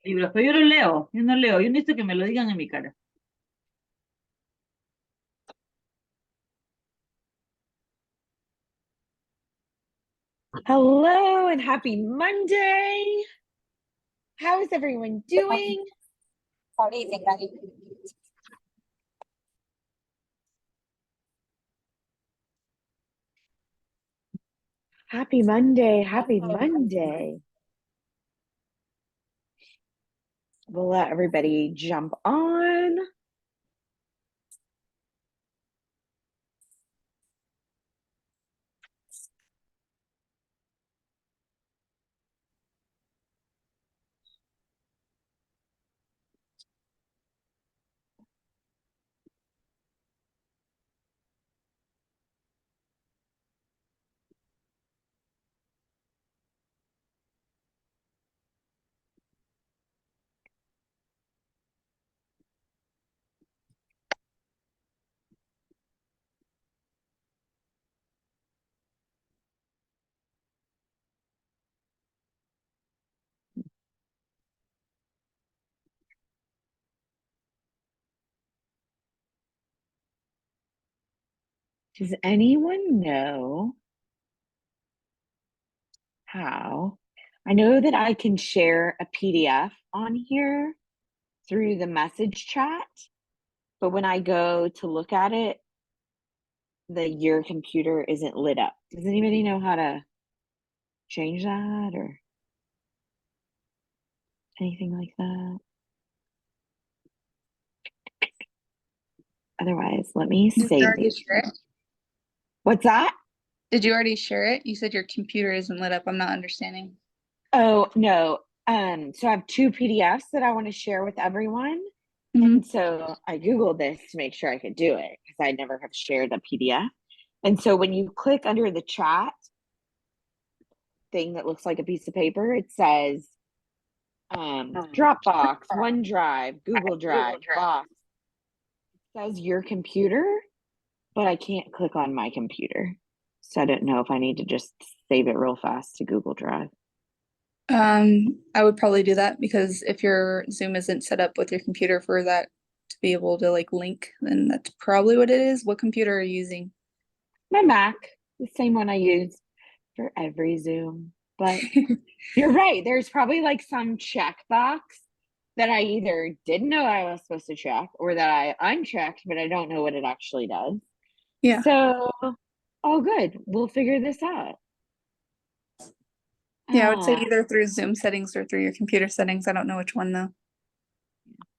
libros, pero yo no leo, yo no leo, yo necesito que me lo digan en mi cara. Hello and happy Monday. How is everyone doing? Happy Monday. Happy Monday. We'll let everybody jump on. Does anyone know how? I know that I can share a PDF on here through the message chat, but when I go to look at it, your computer isn't lit up. Does anybody know how to change that or anything like that? Otherwise, let me Did you save already these. share it? What's that? Did you already share it? You said your computer isn't lit up. I'm not understanding. Oh, no. So I have two PDFs that I want to share with everyone. Hmm. And so I Googled this to make sure I could do it because I never have shared a PDF. And so when you click under the chat thing that looks like a piece of paper, it says Dropbox, OneDrive, Google Drive, Box. It says your computer, but I can't click on my computer. So I don't know if I need to just save it real fast to Google Drive. I would probably do that because if your Zoom isn't set up with your computer for that to be able to like link, then that's probably what it is. What computer are you using? My Mac, the same one I use for every Zoom. But you're right. There's probably like some checkbox that I either didn't know I was supposed to check or that I unchecked, but I don't know what it actually does. Yeah. So, oh, good. We'll figure this out. Yeah, I would say Uh, either through Zoom settings or through your computer settings. I don't know which one though.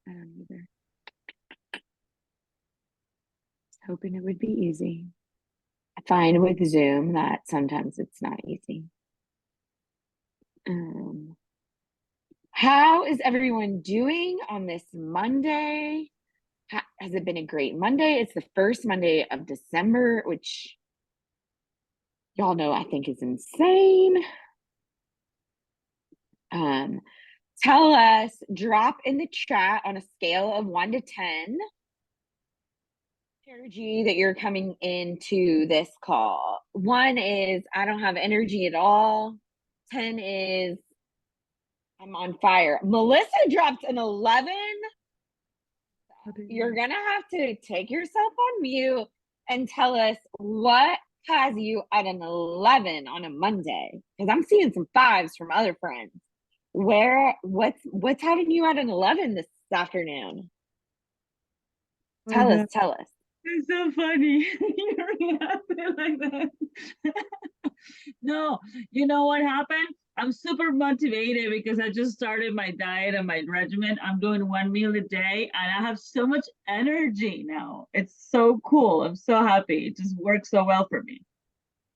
I don't either. Hoping it would be easy. I find with Zoom that sometimes it's not easy. Um, how is everyone doing on this Monday? Has it been a great Monday? It's the first Monday of December, which y'all know I think is insane. Um, Tell us, drop in the chat on a scale of 1 to 10, energy that you're coming into this call. 1 is I don't have energy at all. 10 is I'm on fire. Melissa dropped an 11. You're gonna have to take yourself on mute and tell us what has you at an 11 on a Monday. Because I'm seeing some fives from other friends. What's having you at an 11 this afternoon? Oh my God. Tell us. It's so funny. You're reacting like that. No, you know what happened? I'm super motivated because I just started my diet and my regimen. I'm doing one meal a day and I have so much energy now. It's so cool. I'm so happy. It just works so well for me.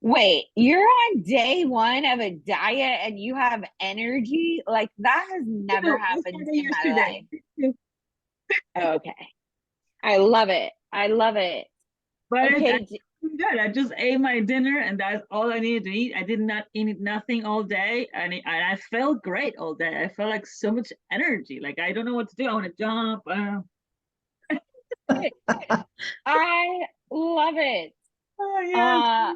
Wait, you're on day one of a diet and you have energy? Like that has never I happened started in my yesterday. life. Okay. I love it. I love it. But I Okay. good. I just ate my dinner, and that's all I needed to eat. I did not eat nothing all day, and I felt great all day. I felt like so much energy. Like I don't know what to do. I want to jump. I love it. Oh yes. Uh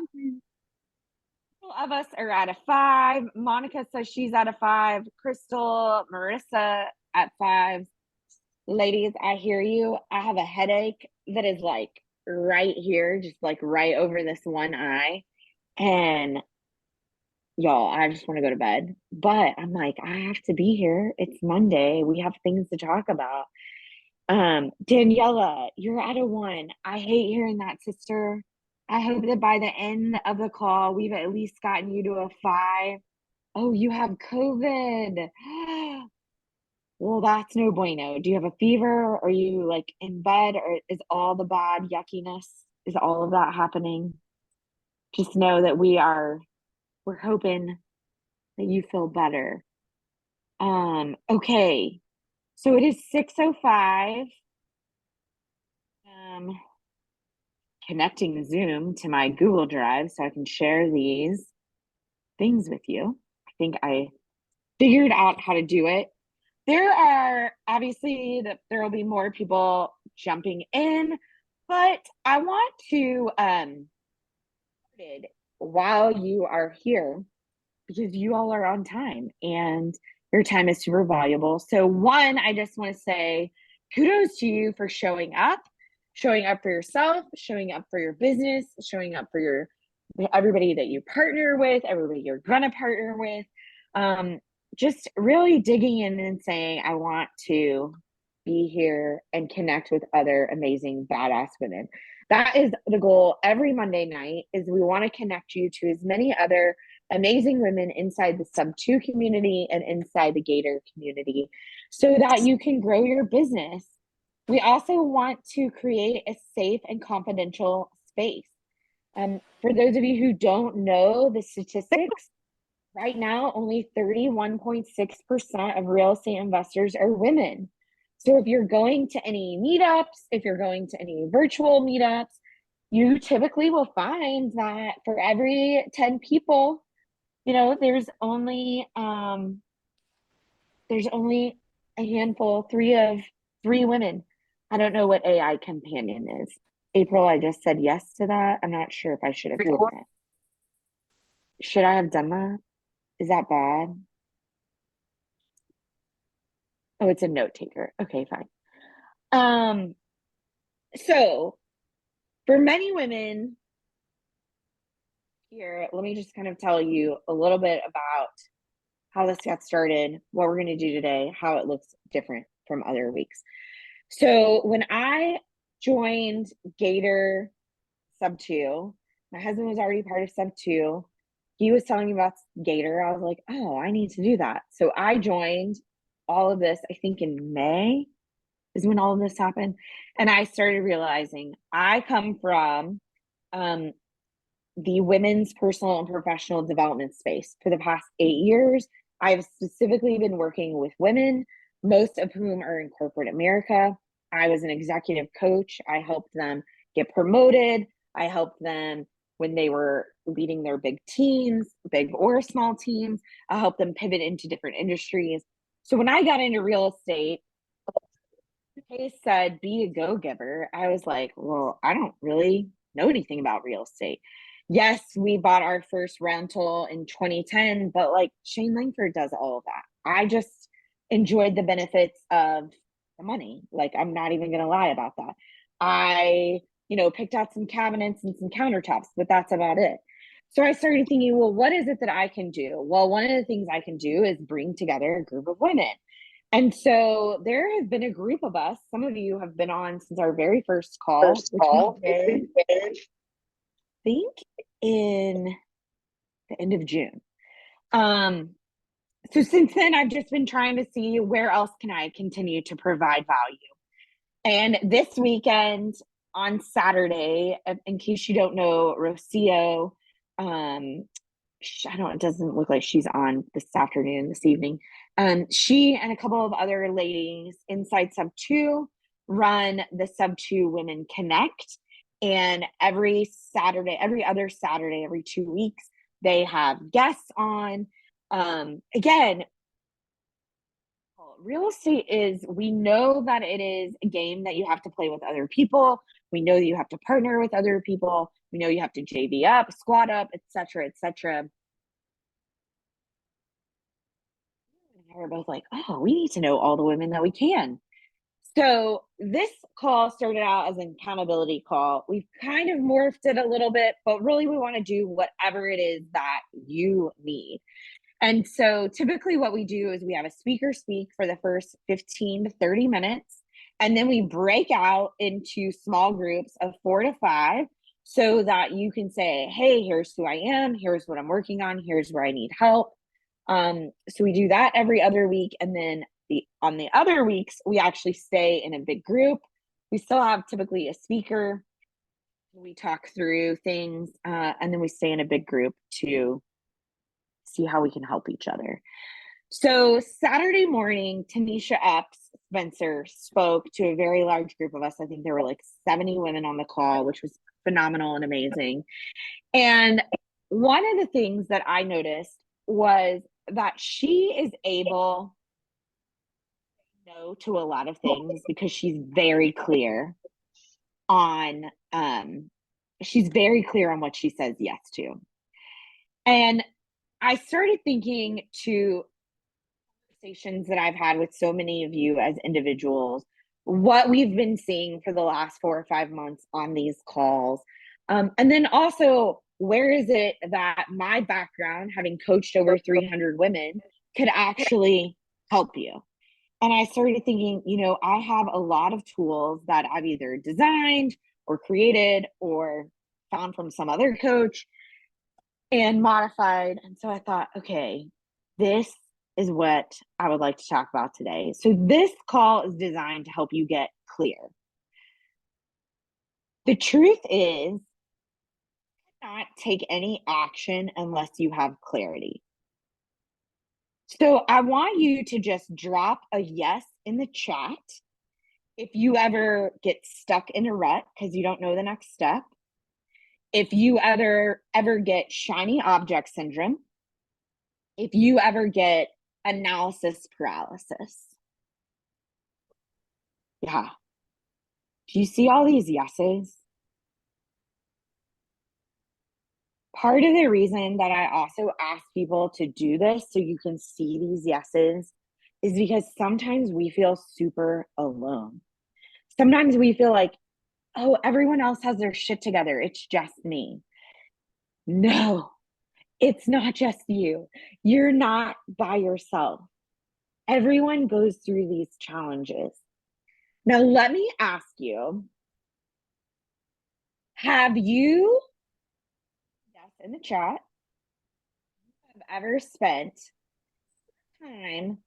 Couple of us are at a 5. Monica says she's at a 5. Crystal, Marissa, at 5. Ladies, I hear you. I have a headache that is like right here, just like right over this one eye. And y'all, I just want to go to bed. But I'm like, I have to be here. It's Monday. We have things to talk about. Daniela, you're at a 1. I hate hearing that, sister. I hope that by the end of the call, we've at least gotten you to a 5. Oh, you have COVID. Well, that's no bueno. Do you have a fever? Are you like in bed, or is all the bad yuckiness, is all of that happening? Just know that we're hoping that you feel better. Okay. So it is 6:05. Connecting Zoom to my Google Drive so I can share these things with you. I think I figured out how to do it. There are obviously there will be more people jumping in, but I want to while you are here, because you all are on time and your time is super valuable. So one, I just want to say kudos to you for showing up for yourself, showing up for your business, showing up for everybody that you partner with, everybody you're gonna partner with. Just really digging in and saying, I want to be here and connect with other amazing badass women. That is the goal every Monday night, is we want to connect you to as many other amazing women inside the sub 2 community and inside the Gator community so that you can grow your business. We also want to create a safe and confidential space. For those of you who don't know the statistics, right now, only 31.6% of real estate investors are women. So if you're going to any meetups, if you're going to any virtual meetups, you typically will find that for every 10 people, there's only a handful, three women. I don't know what AI companion is. April, I just said yes to that. I'm not sure if I should have done that. Should I have done that? Is that bad? Oh, it's a note taker. Okay, fine. So for many women here, let me just kind of tell you a little bit about how this got started, what we're going to do today, how it looks different from other weeks. So when I joined Gator Sub 2, my husband was already part of Sub 2. He was telling me about Gator. I was like, oh, I need to do that. So I joined all of this, I think in May is when all of this happened. And I started realizing I come from the women's personal and professional development space for the past 8 years. I've specifically been working with women, most of whom are in corporate America. I was an executive coach. I helped them get promoted. I helped them when they were leading their big teams, big or small teams. I helped them pivot into different industries. So when I got into real estate, they said, be a go-giver. I was like, well, I don't really know anything about real estate. Yes, we bought our first rental in 2010, but like Caytie Langford does all of that. I just enjoyed the benefits of the money. Like, I'm not even going to lie about that. I, picked out some cabinets and some countertops, but that's about it. So I started thinking, well, what is it that I can do? Well, one of the things I can do is bring together a group of women. And so there has been a group of us. Some of you have been on since our very first call, which we did, I think, in the end of June. So since then, I've just been trying to see where else can I continue to provide value. And this weekend on Saturday, in case you don't know, Rocio, it doesn't look like she's on this afternoon, this evening. She and a couple of other ladies inside Sub 2 run the Sub 2 Women Connect. And every other Saturday, every 2 weeks, they have guests on. Again, real estate we know that it is a game that you have to play with other people. We know that you have to partner with other people. We know you have to JV up, squat up, etc., etc. And we're both like, oh, we need to know all the women that we can. So this call started out as an accountability call. We've kind of morphed it a little bit, but really we want to do whatever it is that you need. And so typically what we do is we have a speaker speak for the first 15 to 30 minutes, and then we break out into small groups of 4 to 5 so that you can say, hey, here's who I am, here's what I'm working on, here's where I need help. So we do that every other week, and then on the other weeks, we actually stay in a big group. We still have typically a speaker. We talk through things, and then we stay in a big group to see how we can help each other. So Saturday morning, Tanisha Epps Spencer spoke to a very large group of us. I think there were like 70 women on the call, which was phenomenal and amazing. And one of the things that I noticed was that she is able to say no to a lot of things because she's very clear on what she says yes to. And I started thinking to conversations that I've had with so many of you as individuals, what we've been seeing for the last 4 or 5 months on these calls. And then also, where is it that my background, having coached over 300 women, could actually help you? And I started thinking, I have a lot of tools that I've either designed or created or found from some other coach and modified. And so I thought, okay, this is what I would like to talk about today. So this call is designed to help you get clear. The truth is, you cannot take any action unless you have clarity. So I want you to just drop a yes in the chat if you ever get stuck in a rut because you don't know the next step. If you ever get shiny object syndrome. If you ever get analysis paralysis. Yeah. Do you see all these yeses? Part of the reason that I also ask people to do this so you can see these yeses is because sometimes we feel super alone. Sometimes we feel like, oh, everyone else has their shit together. It's just me. No, it's not just you. You're not by yourself. Everyone goes through these challenges. Now, let me ask you, have you, yes, in the chat, have ever spent time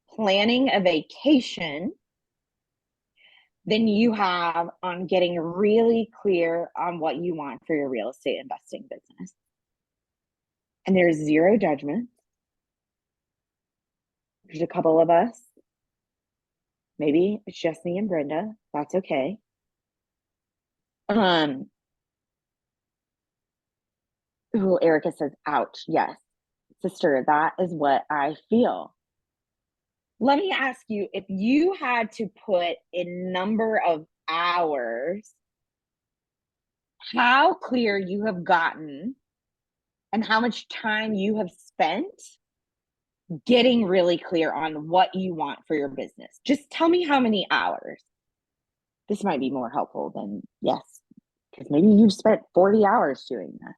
planning a vacation than you have on getting really clear on what you want for your real estate investing business? And there's zero judgment. There's a couple of us. Maybe it's just me and Brenda. That's okay. Ooh, Erica says, ouch. Yes, sister, that is what I feel. Let me ask you, if you had to put a number of hours, how clear you have gotten and how much time you have spent getting really clear on what you want for your business. Just tell me how many hours. This might be more helpful than yes, because maybe you've spent 40 hours doing this.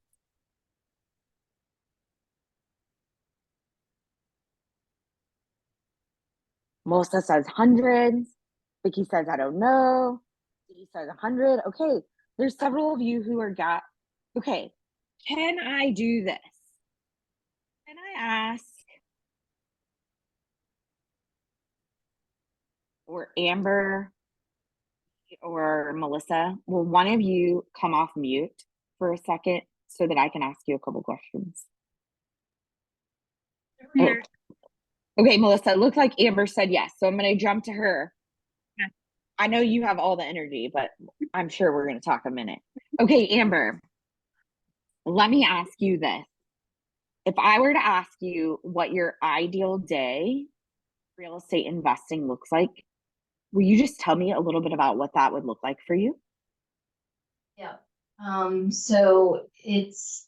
Melissa says hundreds. Vicky says, I don't know. He says 100. Okay, there's several of you who are okay, can I do this? Can I ask, or Amber or Melissa, will one of you come off mute for a second so that I can ask you a couple questions? Oh. Okay, Melissa, it looks like Amber said yes, so I'm going to jump to her. Yeah. I know you have all the energy, but I'm sure we're going to talk a minute. Okay, Amber, let me ask you this. If I were to ask you what your ideal day real estate investing looks like, will you just tell me a little bit about what that would look like for you? Yeah. So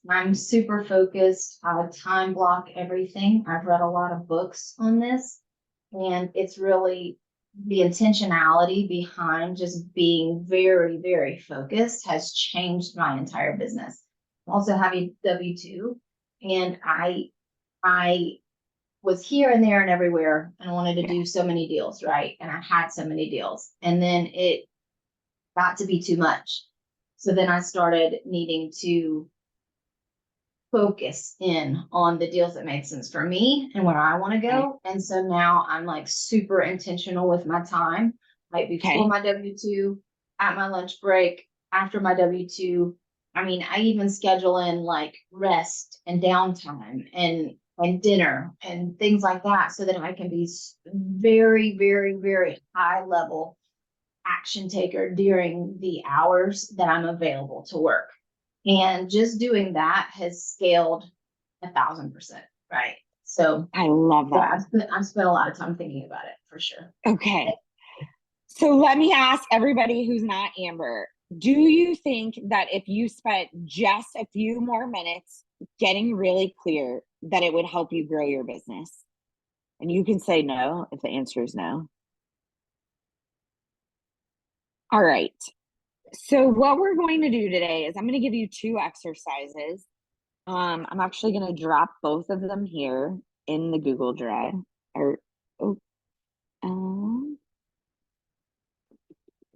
I'm super focused. I time block everything. I've read a lot of books on this, and it's really the intentionality behind just being very, very focused has changed my entire business. Also having W-2, and I was here and there and everywhere and wanted to do so many deals, right? And I had so many deals, and then it got to be too much. So then I started needing to focus in on the deals that make sense for me and where I want to go. And so now I'm like super intentional with my time, like before my W-2, at my lunch break, after my W-2. I mean, I even schedule in like rest and downtime and dinner and things like that so that I can be very, very, very high level action taker during the hours that I'm available to work. And just doing that has scaled 1,000%, right? So I love that. I've spent a lot of time thinking about it for sure. Okay. So let me ask everybody who's not Amber, do you think that if you spent just a few more minutes getting really clear that it would help you grow your business? And you can say no if the answer is no. All right. So what we're going to do today is I'm going to give you 2 exercises. I'm actually going to drop both of them here in the Google Drive.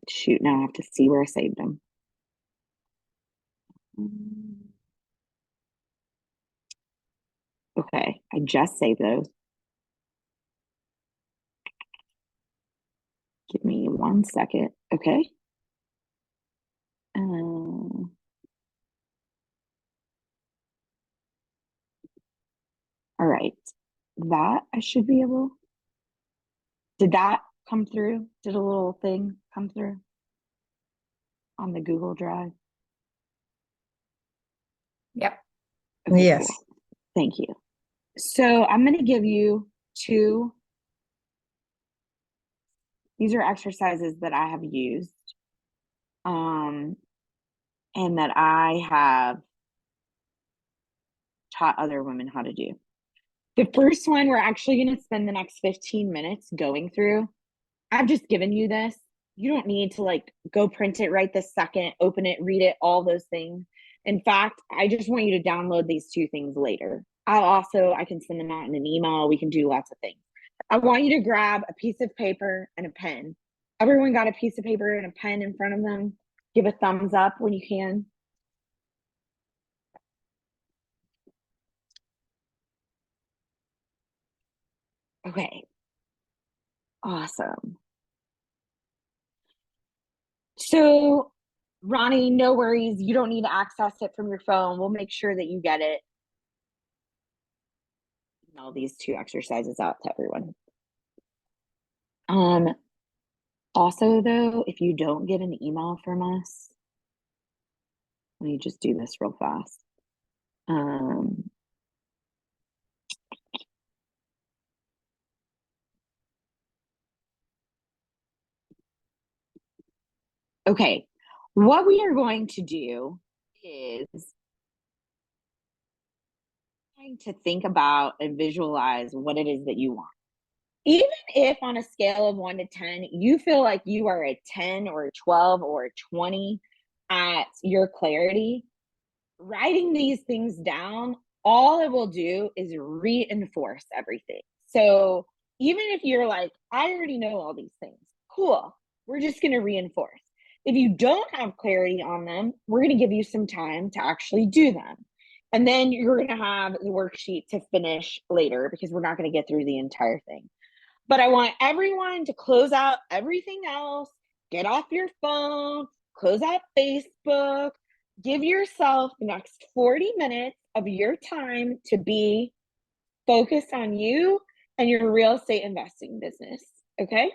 Shoot, now I have to see where I saved them. Okay, I just saved those. Give me 1 second, okay? All right, that I should be able. Did that come through? Did a little thing come through on the Google Drive? Yep. Okay, Yes. cool. Thank you. So I'm going to give you 2. These are exercises that I have used, and that I have taught other women how to do. The first one, we're actually going to spend the next 15 minutes going through. I've just given you this. You don't need to like go print it right this second, open it, read it, all those things. In fact, I just want you to download these 2 things later. I can send them out in an email. We can do lots of things. I want you to grab a piece of paper and a pen. Everyone got a piece of paper and a pen in front of them? Give a thumbs up when you can. Okay. Awesome. So, Ronnie, no worries. You don't need to access it from your phone. We'll make sure that you get it. Email these 2 exercises out to everyone. Also, though, if you don't get an email from us, let me just do this real fast. Okay, what we are going to do is trying to think about and visualize what it is that you want. Even if on a scale of 1 to 10, you feel like you are a 10 or a 12 or a 20 at your clarity, writing these things down, all it will do is reinforce everything. So even if you're like, I already know all these things, cool, we're just going to reinforce. If you don't have clarity on them, we're going to give you some time to actually do them. And then you're going to have the worksheet to finish later because we're not going to get through the entire thing. But I want everyone to close out everything else, get off your phone, close out Facebook, give yourself the next 40 minutes of your time to be focused on you and your real estate investing business, okay?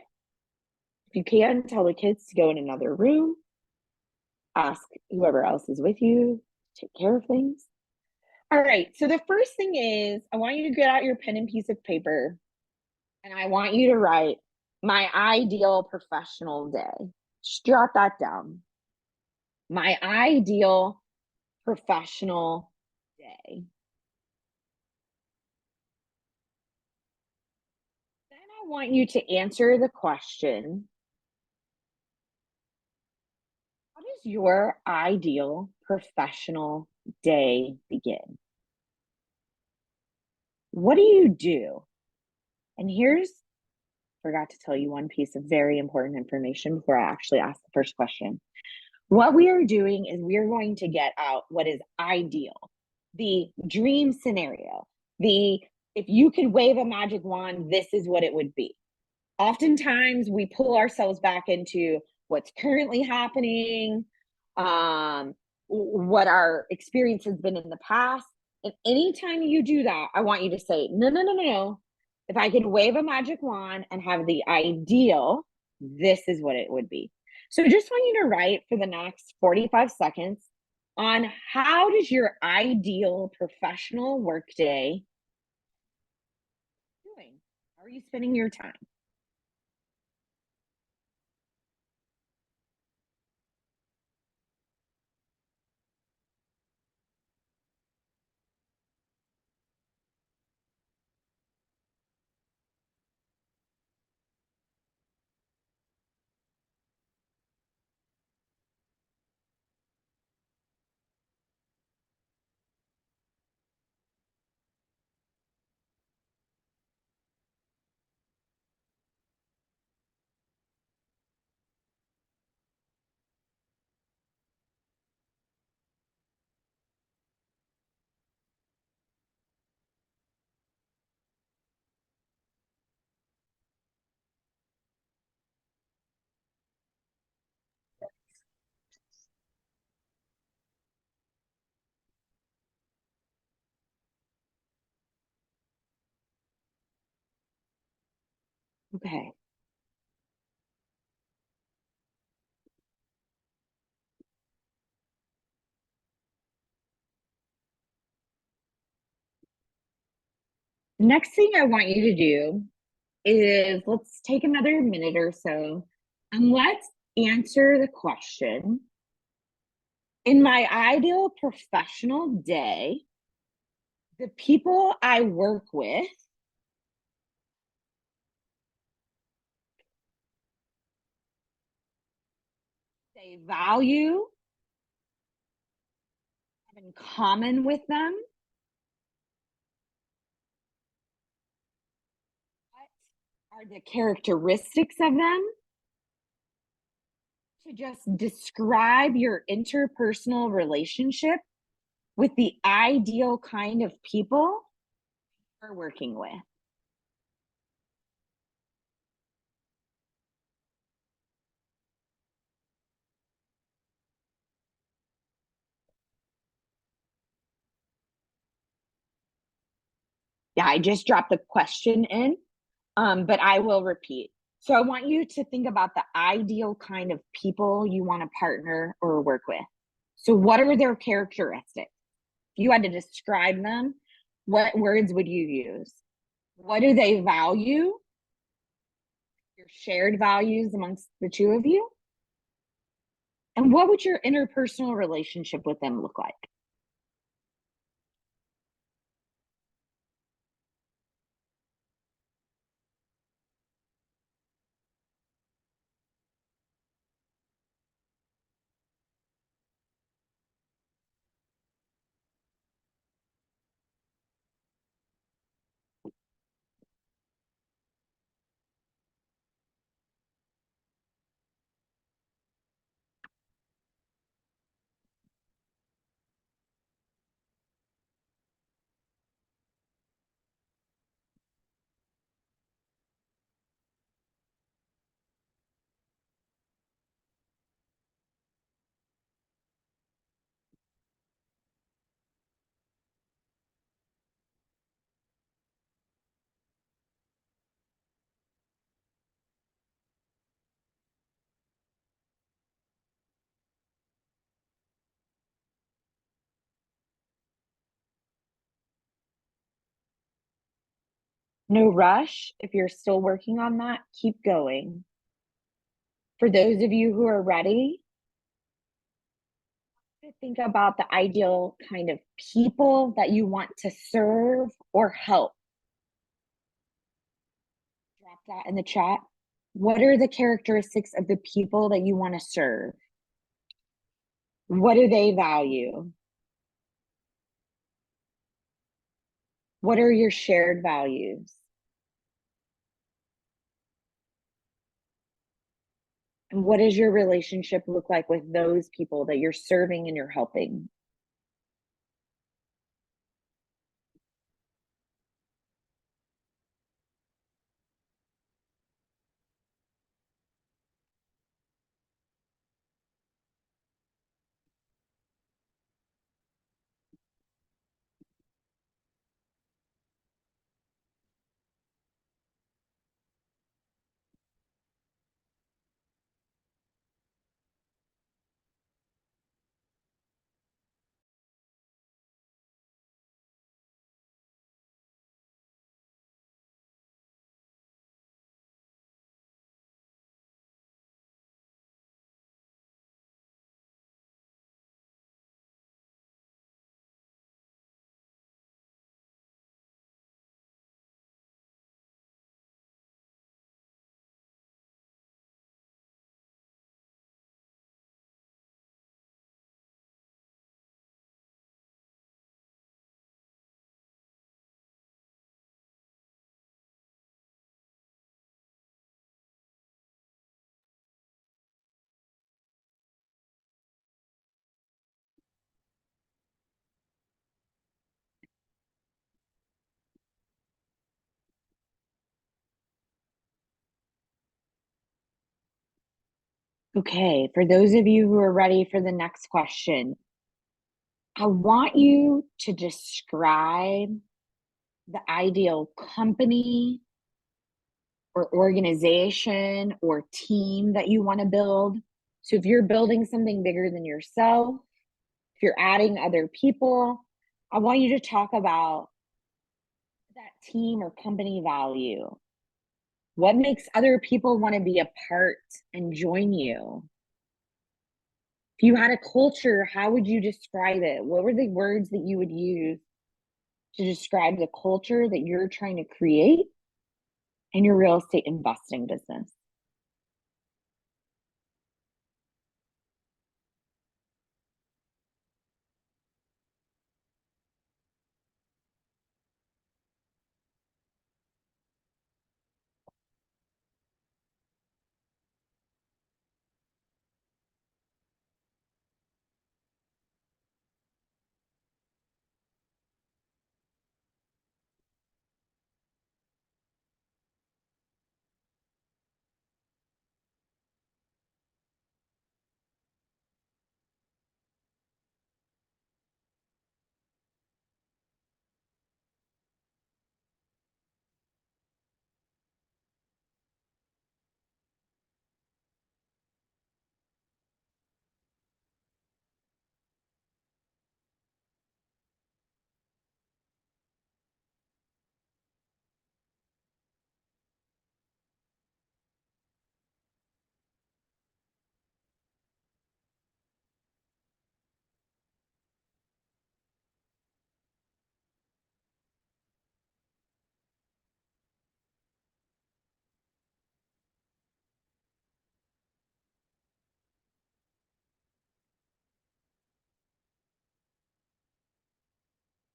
If you can, tell the kids to go in another room, ask whoever else is with you, take care of things. All right, so the first thing is I want you to get out your pen and piece of paper. And I want you to write my ideal professional day. Just jot that down. My ideal professional day. Then I want you to answer the question, how does your ideal professional day begin? What do you do? And forgot to tell you one piece of very important information before I actually ask the first question. What we are doing is we are going to get out what is ideal, the dream scenario, if you could wave a magic wand, this is what it would be. Oftentimes we pull ourselves back into what's currently happening, what our experience has been in the past. And anytime you do that, I want you to say, no, no, no, no, no. If I could wave a magic wand and have the ideal, this is what it would be. So just want you to write for the next 45 seconds on how does your ideal professional workday doing? How are you spending your time? Okay. Next thing I want you to do is let's take another minute or so and let's answer the question. In my ideal professional day, the people I work with they value, have in common with them, what are the characteristics of them? To just describe your interpersonal relationship with the ideal kind of people you're working with. Yeah, I just dropped the question in, but I will repeat. So I want you to think about the ideal kind of people you want to partner or work with. So what are their characteristics? If you had to describe them, what words would you use? What do they value? Your shared values amongst the two of you? And what would your interpersonal relationship with them look like? No rush. If you're still working on that, keep going. For those of you who are ready, to think about the ideal kind of people that you want to serve or help. Drop that in the chat. What are the characteristics of the people that you want to serve? What do they value? What are your shared values? And what does your relationship look like with those people that you're serving and you're helping? Okay, for those of you who are ready for the next question, I want you to describe the ideal company or organization or team that you want to build. So if you're building something bigger than yourself, if you're adding other people, I want you to talk about that team or company value. What makes other people want to be a part and join you? If you had a culture, how would you describe it? What were the words that you would use to describe the culture that you're trying to create in your real estate investing business?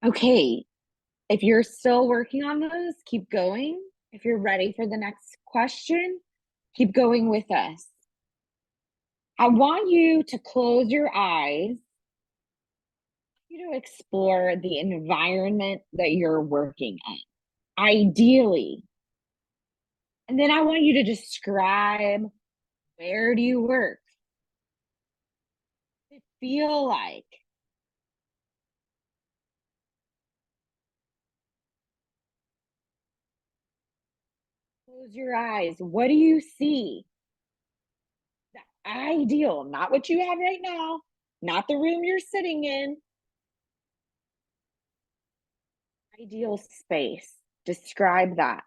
Okay, if you're still working on those, keep going. If you're ready for the next question, keep going with us. I want you to close your eyes, you to explore the environment that you're working in, ideally. And then I want you to describe, where do you work? What does it feel like? Close your eyes. What do you see? The ideal, not what you have right now, not the room you're sitting in. Ideal space. Describe that.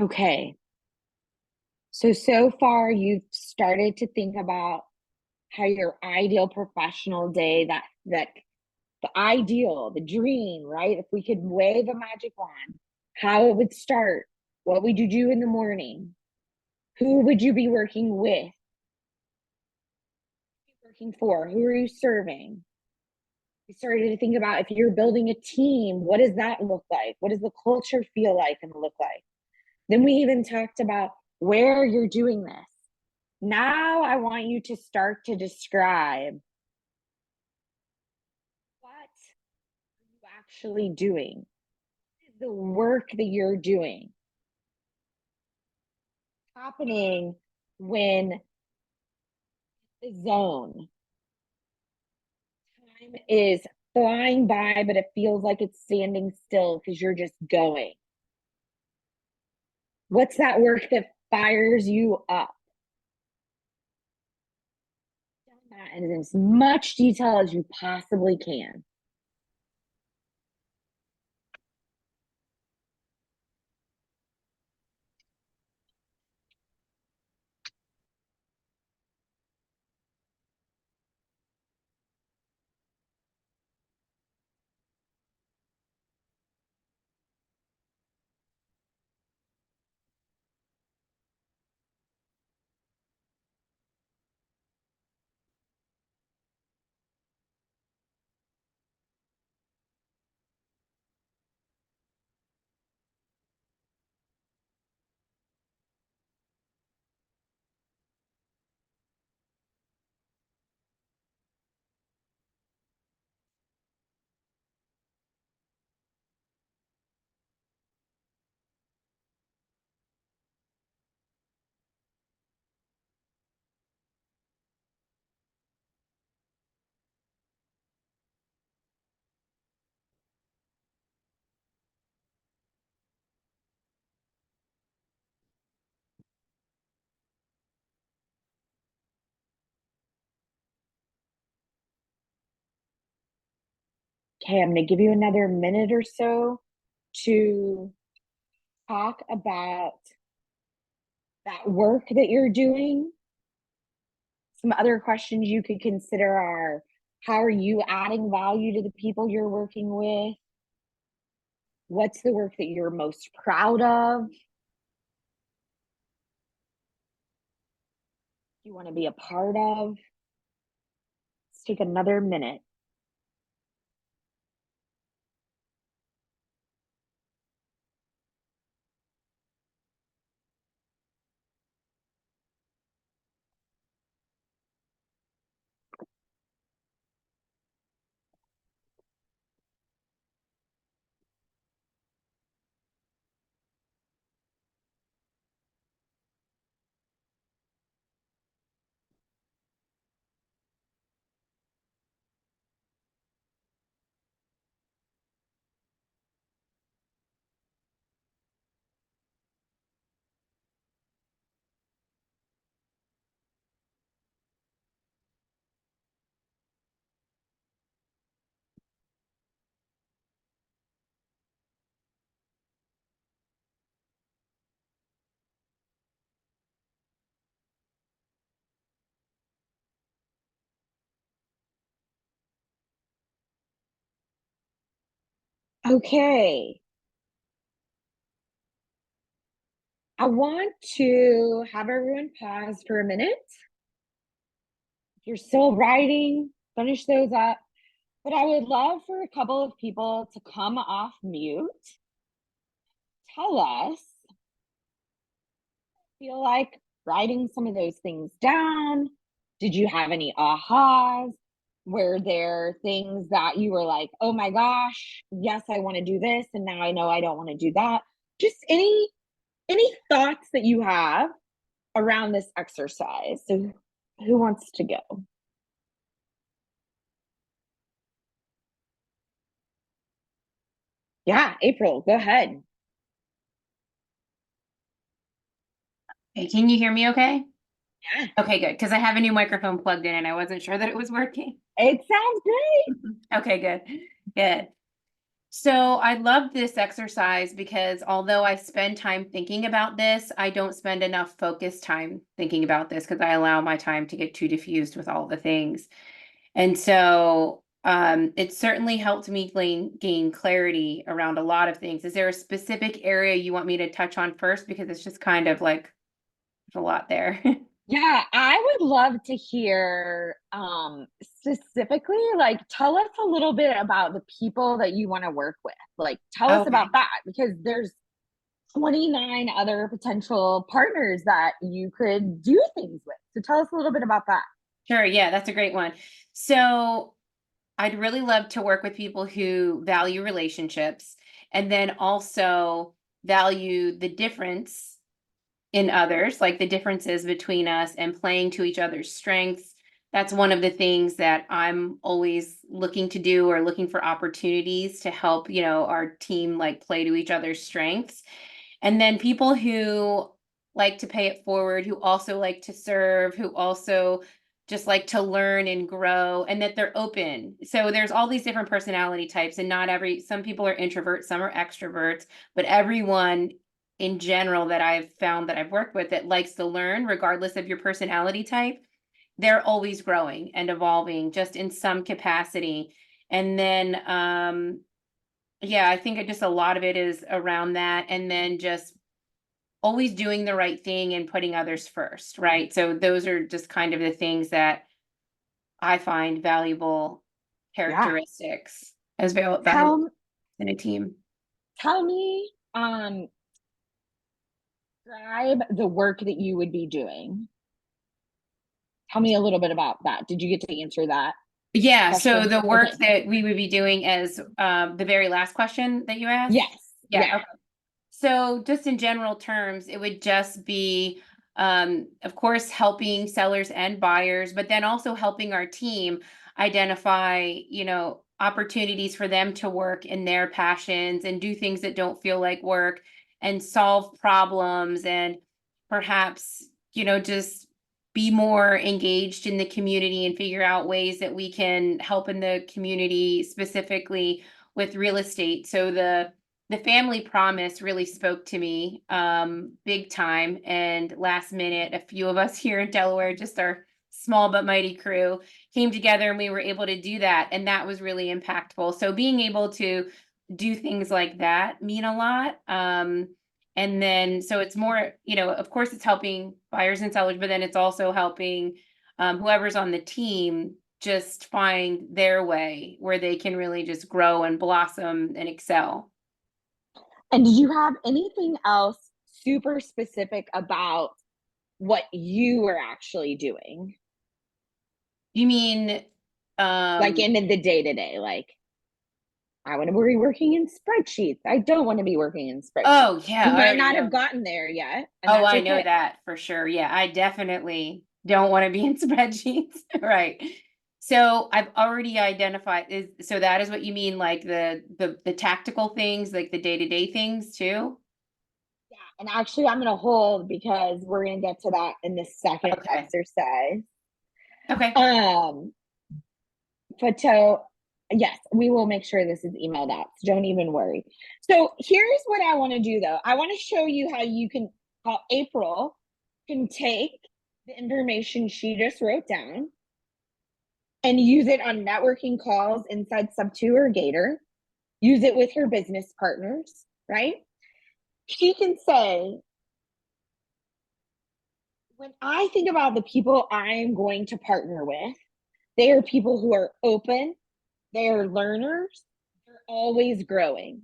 Okay. So far you've started to think about how your ideal professional day, that the ideal, the dream, right? If we could wave a magic wand, how it would start, what would you do in the morning? Who would you be working with? Working for? Who are you serving? We started to think about if you're building a team, what does that look like? What does the culture feel like and look like? Then we even talked about where you're doing this. Now I want you to start to describe what are you actually doing? What is the work that you're doing? Happening when the zone time is flying by, but it feels like it's standing still because you're just going. What's that work that fires you up? That in as much detail as you possibly can. Okay, I'm going to give you another minute or so to talk about that work that you're doing. Some other questions you could consider are, how are you adding value to the people you're working with? What's the work that you're most proud of? You want to be a part of? Let's take another minute. Okay. I want to have everyone pause for a minute. If you're still writing, finish those up. But I would love for a couple of people to come off mute. Tell us, feel like writing some of those things down. Did you have any ahas? Were there things that you were like, oh my gosh, yes, I want to do this, and now I know I don't want to do that? Just any thoughts that you have around this exercise. So who wants to go? Yeah, April, go ahead. Hey, can you hear me okay? Yeah. Okay, good. Because I have a new microphone plugged in and I wasn't sure that it was working. It sounds great. Okay, good. Good. So I love this exercise because although I spend time thinking about this, I don't spend enough focused time thinking about this because I allow my time to get too diffused with all the things. And so it certainly helped me gain clarity around a lot of things. Is there a specific area you want me to touch on first? Because it's just kind of like there's a lot there. Yeah, I would love to hear specifically, like, tell us a little bit about the people that you want to work with. Like, tell us Okay. about that, because there's 29 other potential partners that you could do things with. So tell us a little bit about that. Sure. Yeah, that's a great one. So I'd really love to work with people who value relationships and then also value the difference in others, like the differences between us and playing to each other's strengths. That's one of the things that I'm always looking to do or looking for opportunities to help, our team like play to each other's strengths. And then people who like to pay it forward, who also like to serve, who also just like to learn and grow, and that they're open. So there's all these different personality types, and some people are introverts, some are extroverts, but everyone in general that I've found that I've worked with that likes to learn, regardless of your personality type, they're always growing and evolving just in some capacity. And then yeah, I think just a lot of it is around that. And then just always doing the right thing and putting others first, right? So those are just kind of the things that I find valuable Yeah. characteristics as valuable Tell in a team. tell me, describe the work that you would be doing. Tell me a little bit about that. Did you get to answer that Yeah, so question? the work Okay. that we would be doing as the very last question that you asked? Yes. Yeah. Yeah. Okay. So just in general terms, it would just be, of course, helping sellers and buyers, but then also helping our team identify, opportunities for them to work in their passions and do things that don't feel like work and solve problems and perhaps, just be more engaged in the community and figure out ways that we can help in the community, specifically with real estate. So the family promise really spoke to me big time. And last minute, a few of us here in Delaware, just our small but mighty crew, came together and we were able to do that. And that was really impactful. So being able to do things like that mean a lot. And then, so it's more, of course, it's helping buyers and sellers, but then it's also helping whoever's on the team just find their way where they can really just grow and blossom and excel. And did you have anything else super specific about what you were actually doing? You mean like in the day-to-day, like, I want to be working in spreadsheets. I don't want to be working in spreadsheets. Oh yeah, you might not have gotten there yet. Oh, I know that for sure. Yeah, I definitely don't want to be in spreadsheets. Right. So I've already identified so that is what you mean, like the tactical things, like the day-to-day things too? Yeah, and actually I'm gonna hold because we're gonna get to that in the second exercise. Okay. But so yes, we will make sure this is emailed out. So don't even worry. So here's what I want to do though. I want to show you how April can take the information she just wrote down and use it on networking calls inside Sub2 or Gator. Use it with her business partners, right? She can say, when I think about the people I'm going to partner with, they are people who are open, they are learners, they're always growing.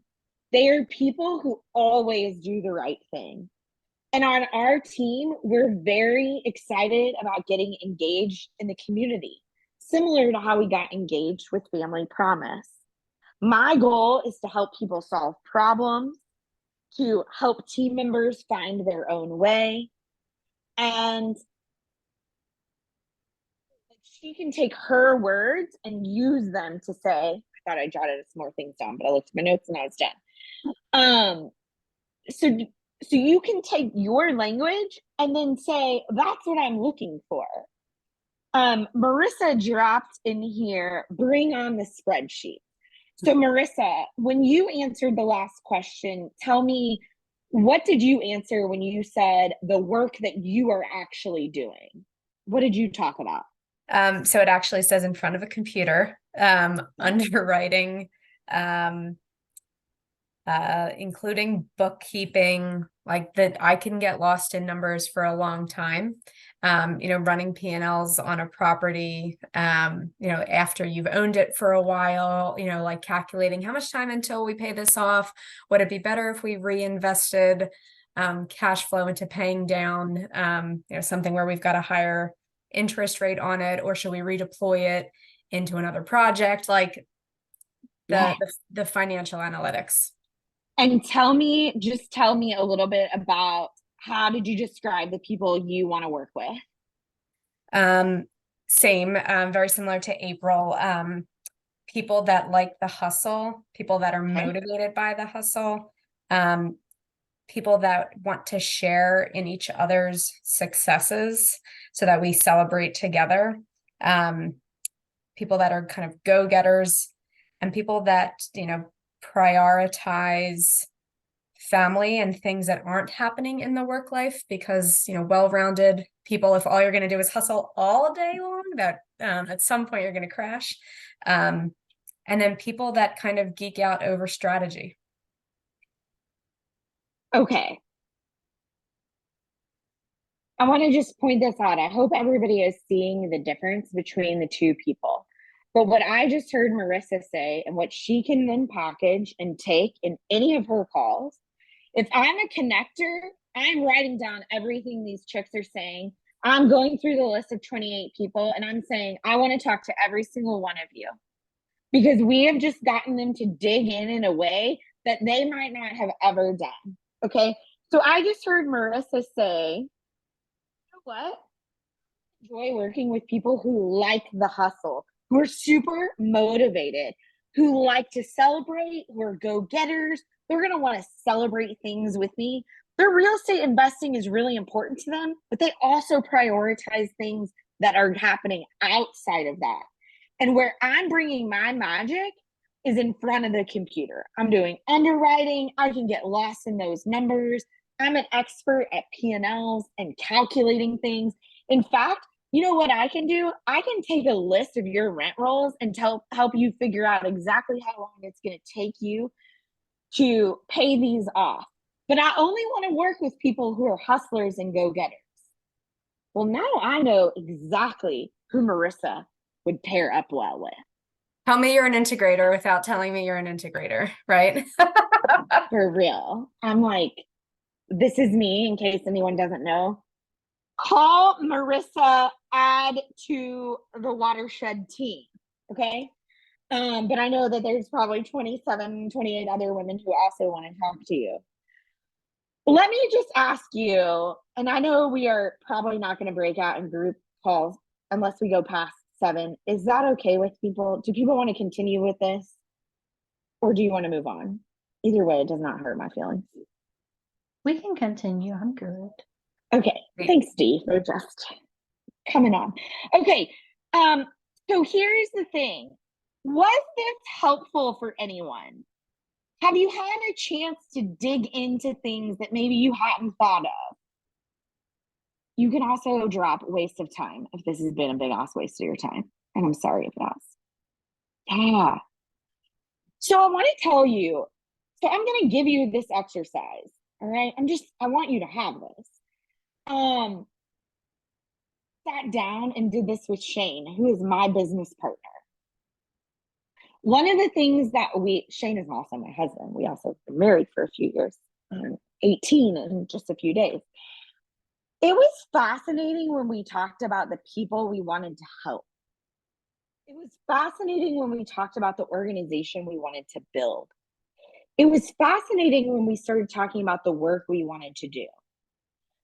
They are people who always do the right thing. And on our team, we're very excited about getting engaged in the community, similar to how we got engaged with Family Promise. My goal is to help people solve problems, to help team members find their own way. And she can take her words and use them to say, I thought I jotted some more things down, but I looked at my notes and I was done. So you can take your language and then say, that's what I'm looking for. Marissa dropped in here, bring on the spreadsheet. So Marissa, when you answered the last question, tell me, what did you answer when you said the work that you are actually doing? What did you talk about? So it actually says in front of a computer, underwriting, including bookkeeping, like that I can get lost in numbers for a long time. Running P&Ls on a property, after you've owned it for a while, like calculating how much time until we pay this off. Would it be better if we reinvested cash flow into paying down, something where we've got a higher interest rate on it, or should we redeploy it into another project? Like the financial analytics. And tell me a little bit about, how did you describe the people you want to work with? Same, very similar to April. People that like the hustle, people that are motivated by the hustle, people that want to share in each other's successes so that we celebrate together, people that are kind of go-getters, and people that, prioritize family and things that aren't happening in the work life, because, well-rounded people, if all you're going to do is hustle all day long, that at some point you're going to crash. And then people that kind of geek out over strategy. Okay. I want to just point this out. I hope everybody is seeing the difference between the two people. But what I just heard Marissa say, and what she can then package and take in any of her calls, if I'm a connector, I'm writing down everything these chicks are saying. I'm going through the list of 28 people and I'm saying, I want to talk to every single one of you, because we have just gotten them to dig in a way that they might not have ever done. Okay. So I just heard Marissa say, you know what? I enjoy working with people who like the hustle, who are super motivated, who like to celebrate, who are go-getters. They're going to want to celebrate things with me. Their real estate investing is really important to them, but they also prioritize things that are happening outside of that. And where I'm bringing my magic is in front of the computer. I'm doing underwriting. I can get lost in those numbers. I'm an expert at P&Ls and calculating things. In fact, you know what I can do? I can take a list of your rent rolls and help you figure out exactly how long it's going to take you to pay these off. But I only want to work with people who are hustlers and go-getters. Well, now I know exactly who Marissa would pair up well with. Tell me you're an integrator without telling me you're an integrator, right? For real. I'm like, this is me, in case anyone doesn't know. Call Marissa, add to the Watershed team, okay? But I know that there's probably 27, 28 other women who also want to talk to you. Let me just ask you, and I know we are probably not going to break out in group calls unless we go past 7. Is that okay with people? Do people want to continue with this? Or do you want to move on? Either way, it does not hurt my feelings. We can continue. I'm good. Okay. Thanks, Dee, for just coming on. Okay. So here's the thing. Was this helpful for anyone? Have you had a chance to dig into things that maybe you hadn't thought of? You can also drop waste of time if this has been a big ass waste of your time. And I'm sorry if it has. Yeah. So I want to tell you, so I'm going to give you this exercise. All right. I want you to have this. Sat down and did this with Shane, who is my business partner. One of the things that Shane is also my husband. We also been married for a few years, 18 in just a few days. It was fascinating when we talked about the people we wanted to help. It was fascinating when we talked about the organization we wanted to build. It was fascinating when we started talking about the work we wanted to do.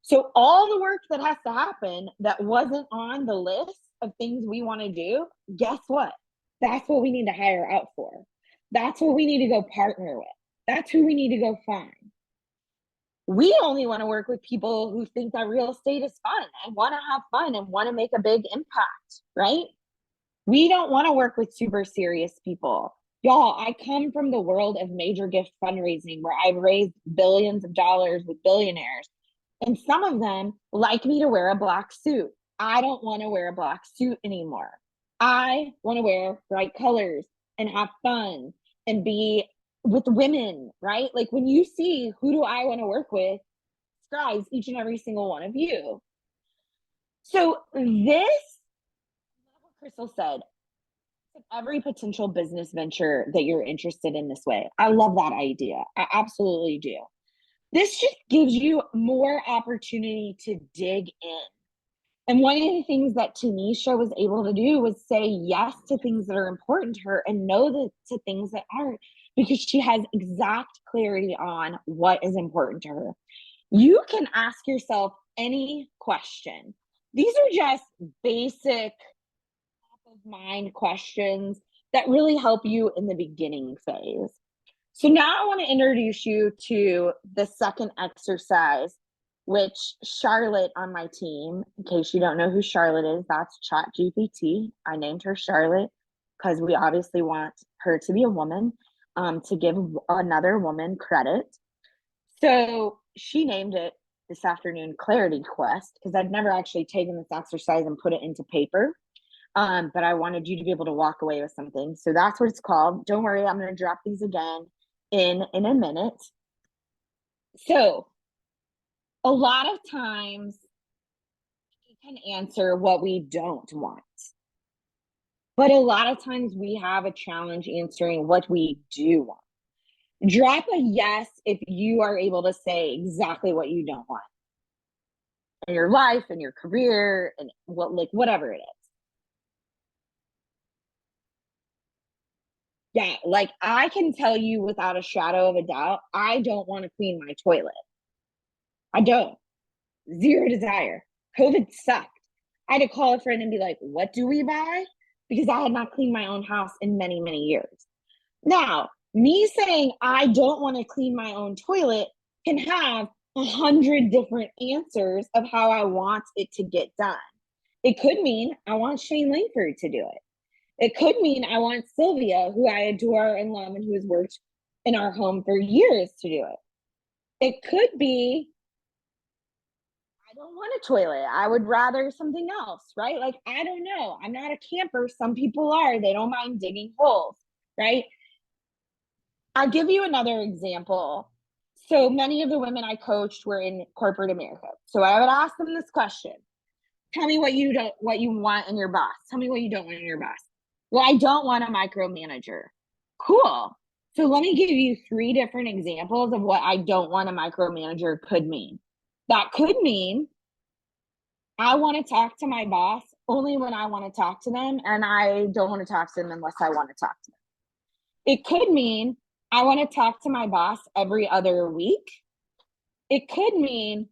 So all the work that has to happen that wasn't on the list of things we want to do, guess what? That's what we need to hire out for. That's what we need to go partner with. That's who we need to go find. We only want to work with people who think that real estate is fun and want to have fun and want to make a big impact, right? We don't want to work with super serious people. Y'all, I come from the world of major gift fundraising where I've raised billions of dollars with billionaires. And some of them like me to wear a black suit. I don't want to wear a black suit anymore. I want to wear bright colors and have fun and be with women, right? Like when you see who do I want to work with, describes each and every single one of you. So this, what Crystal said, every potential business venture that you're interested in this way. I love that idea. I absolutely do. This just gives you more opportunity to dig in. And one of the things that Tanisha was able to do was say yes to things that are important to her and no to things that aren't, because she has exact clarity on what is important to her. You can ask yourself any question. These are just basic top of mind questions that really help you in the beginning phase. So now I want to introduce you to the second exercise, which Charlotte on my team, in case you don't know who Charlotte is, that's ChatGPT. I named her Charlotte because we obviously want her to be a woman, to give another woman credit. So she named it this afternoon Clarity Quest, because I'd never actually taken this exercise and put it into paper. But I wanted you to be able to walk away with something. So that's what it's called. Don't worry, I'm going to drop these again in a minute. So a lot of times we can answer what we don't want. But a lot of times we have a challenge answering what we do want. Drop a yes if you are able to say exactly what you don't want in your life, in your career, and whatever it is. Yeah, like I can tell you without a shadow of a doubt, I don't want to clean my toilet. I don't. Zero desire. COVID sucked. I had to call a friend and be like, what do we buy? Because I had not cleaned my own house in many, many years. Now, me saying I don't want to clean my own toilet can have 100 different answers of how I want it to get done. It could mean I want Shane Langford to do it. It could mean I want Sylvia, who I adore and love and who has worked in our home for years, to do it. It could be I don't want a toilet. I would rather something else, right? Like, I don't know. I'm not a camper. Some people are. They don't mind digging holes, right? I'll give you another example. So many of the women I coached were in corporate America. So I would ask them this question. Tell me what you want in your boss. Tell me what you don't want in your boss. Well, I don't want a micromanager. Cool. So let me give you 3 different examples of what I don't want a micromanager could mean. That could mean I want to talk to my boss only when I want to talk to them, and I don't want to talk to them unless I want to talk to them. It could mean I want to talk to my boss every other week. It could mean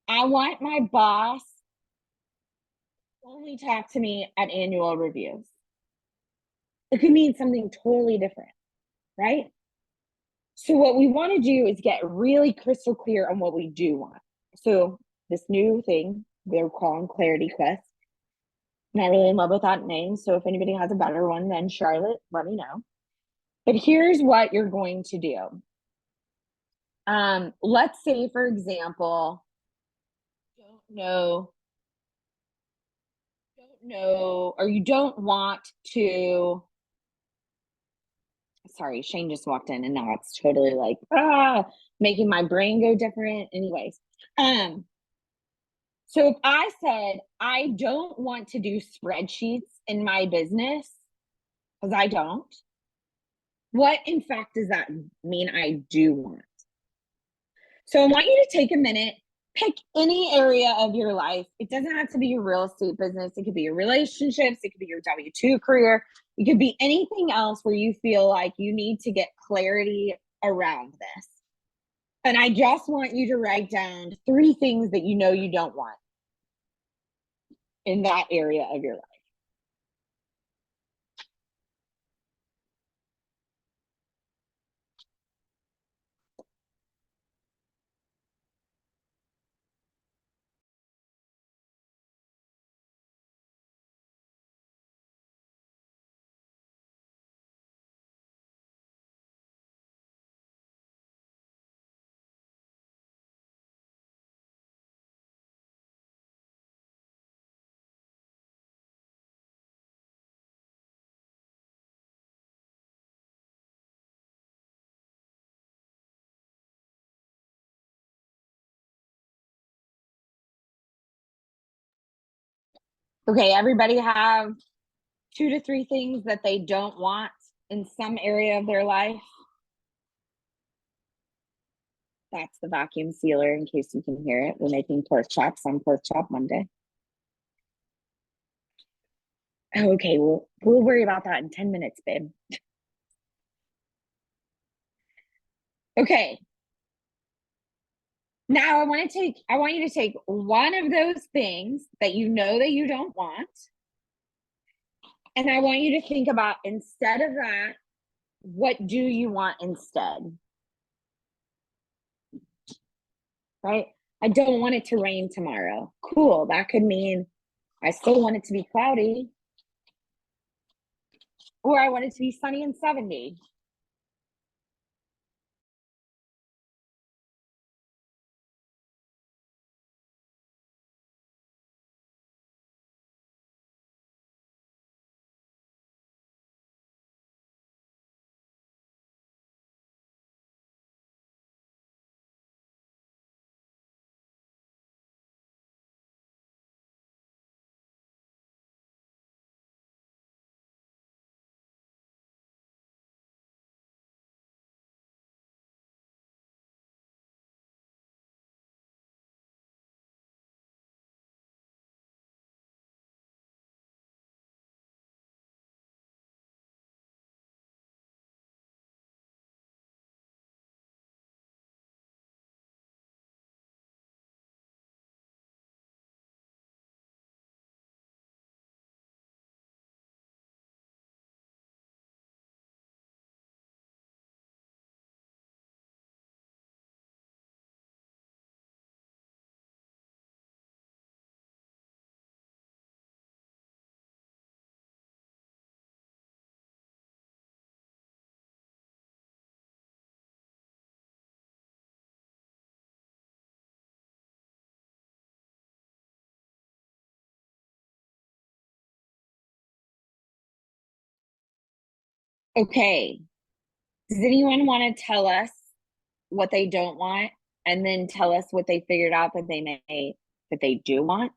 I want my boss only talk to me at annual reviews. It could mean something totally different, right? So what we want to do is get really crystal clear on what we do want. So this new thing they're calling Clarity Quest. Not really in love with that name. So if anybody has a better one than Charlotte, let me know. But here's what you're going to do. Let's say, for example, or you don't want to, sorry, Shane just walked in and now it's totally like, making my brain go different. Anyways, so if I said, I don't want to do spreadsheets in my business, because I don't, what in fact does that mean I do want? So I want you to take a minute, pick any area of your life. It doesn't have to be your real estate business. It could be your relationships. It could be your W-2 career. It could be anything else where you feel like you need to get clarity around this. And I just want you to write down 3 things that you know you don't want in that area of your life. Okay, everybody have 2 to 3 things that they don't want in some area of their life. That's the vacuum sealer, in case you can hear it. We're making pork chops on Pork Chop Monday. Okay, we'll worry about that in 10 minutes, babe. Okay. Now I want you to take one of those things that you know that you don't want. And I want you to think about, instead of that, what do you want instead? Right? I don't want it to rain tomorrow. Cool. That could mean I still want it to be cloudy. Or I want it to be sunny and 70. Okay. Does anyone want to tell us what they don't want, and then tell us what they figured out that they do want?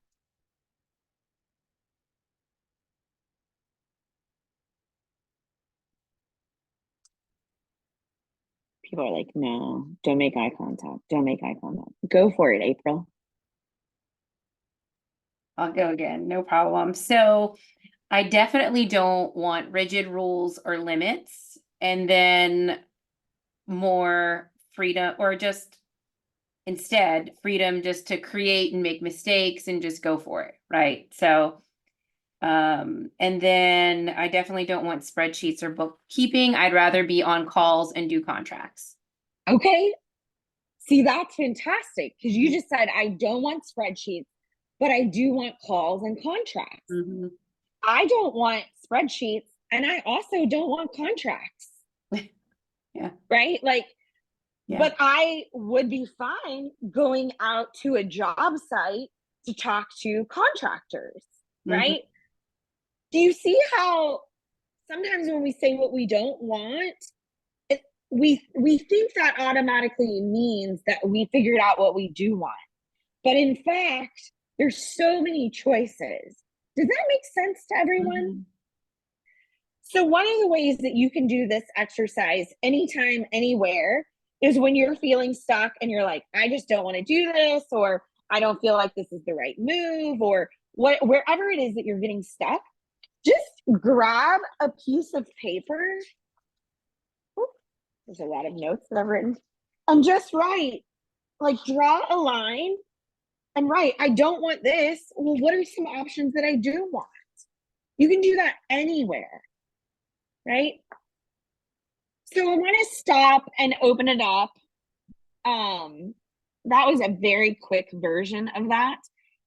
People are like, no, don't make eye contact. Don't make eye contact. Go for it, April. I'll go again, no problem. So I definitely don't want rigid rules or limits, and then more freedom, or just instead freedom just to create and make mistakes and just go for it, right? So and then I definitely don't want spreadsheets or bookkeeping. I'd rather be on calls and do contracts. Okay. See, that's fantastic, because you just said, I don't want spreadsheets, but I do want calls and contracts. Mm-hmm. I don't want spreadsheets, and I also don't want contracts. Yeah. Right? Like, yeah. But I would be fine going out to a job site to talk to contractors, right? Do you see how sometimes when we say what we don't want, we think that automatically means that we figured out what we do want. But in fact, there's so many choices. Does that make sense to everyone? So one of the ways that you can do this exercise anytime, anywhere, is when you're feeling stuck and you're like, I just don't want to do this, or I don't feel like this is the right move, or wherever it is that you're getting stuck, just grab a piece of paper. Ooh, there's a lot of notes that I've written. And just write, like, draw a line and write, I don't want this. Well, what are some options that I do want? You can do that anywhere, right? So I want to stop and open it up. That was a very quick version of that.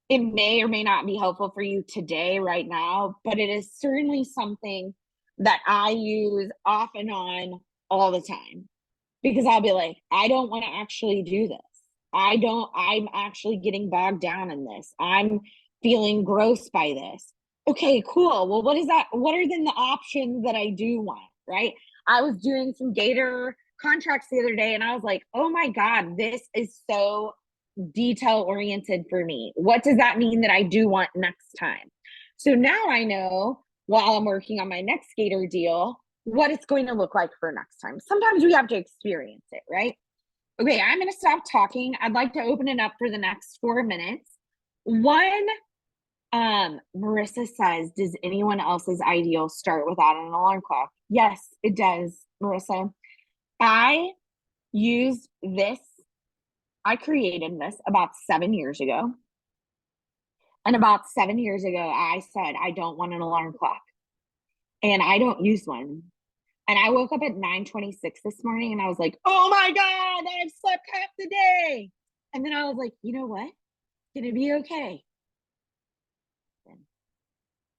It may or may not be helpful for you today, right now, but it is certainly something that I use off and on all the time, because I'll be like, I don't want to actually do this. I'm actually getting bogged down in this. I'm feeling gross by this. Okay, cool. Well, what is that? What are then the options that I do want, right? I was doing some Gator contracts the other day and I was like, oh my God, this is so detail oriented for me. What does that mean that I do want next time? So now I know while I'm working on my next skater deal, what it's going to look like for next time. Sometimes we have to experience it, right? Okay, I'm going to stop talking. I'd like to open it up for the next 4 minutes. One, Marissa says, does anyone else's ideal start without an alarm clock? Yes, it does, Marissa. I used this. I created this about 7 years ago. And about 7 years ago, I said, I don't want an alarm clock. And I don't use one. And I woke up at 9:26 this morning and I was like, oh my God, I've slept half the day. And then I was like, you know what? It's gonna be okay.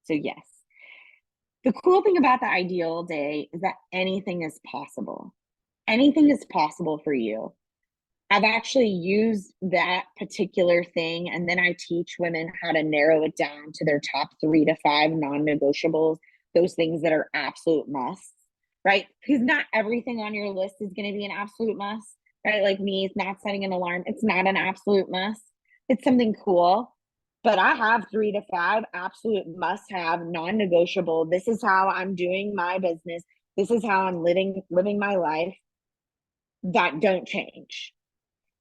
So yes. The cool thing about the ideal day is that anything is possible. Anything is possible for you. I've actually used that particular thing, and then I teach women how to narrow it down to their top 3 to 5 non-negotiables, those things that are absolute musts, right? Because not everything on your list is going to be an absolute must, right? Like me, it's not setting an alarm. It's not an absolute must. It's something cool. But I have 3 to 5 absolute must have, non-negotiable. This is how I'm doing my business. This is how I'm living my life that don't change.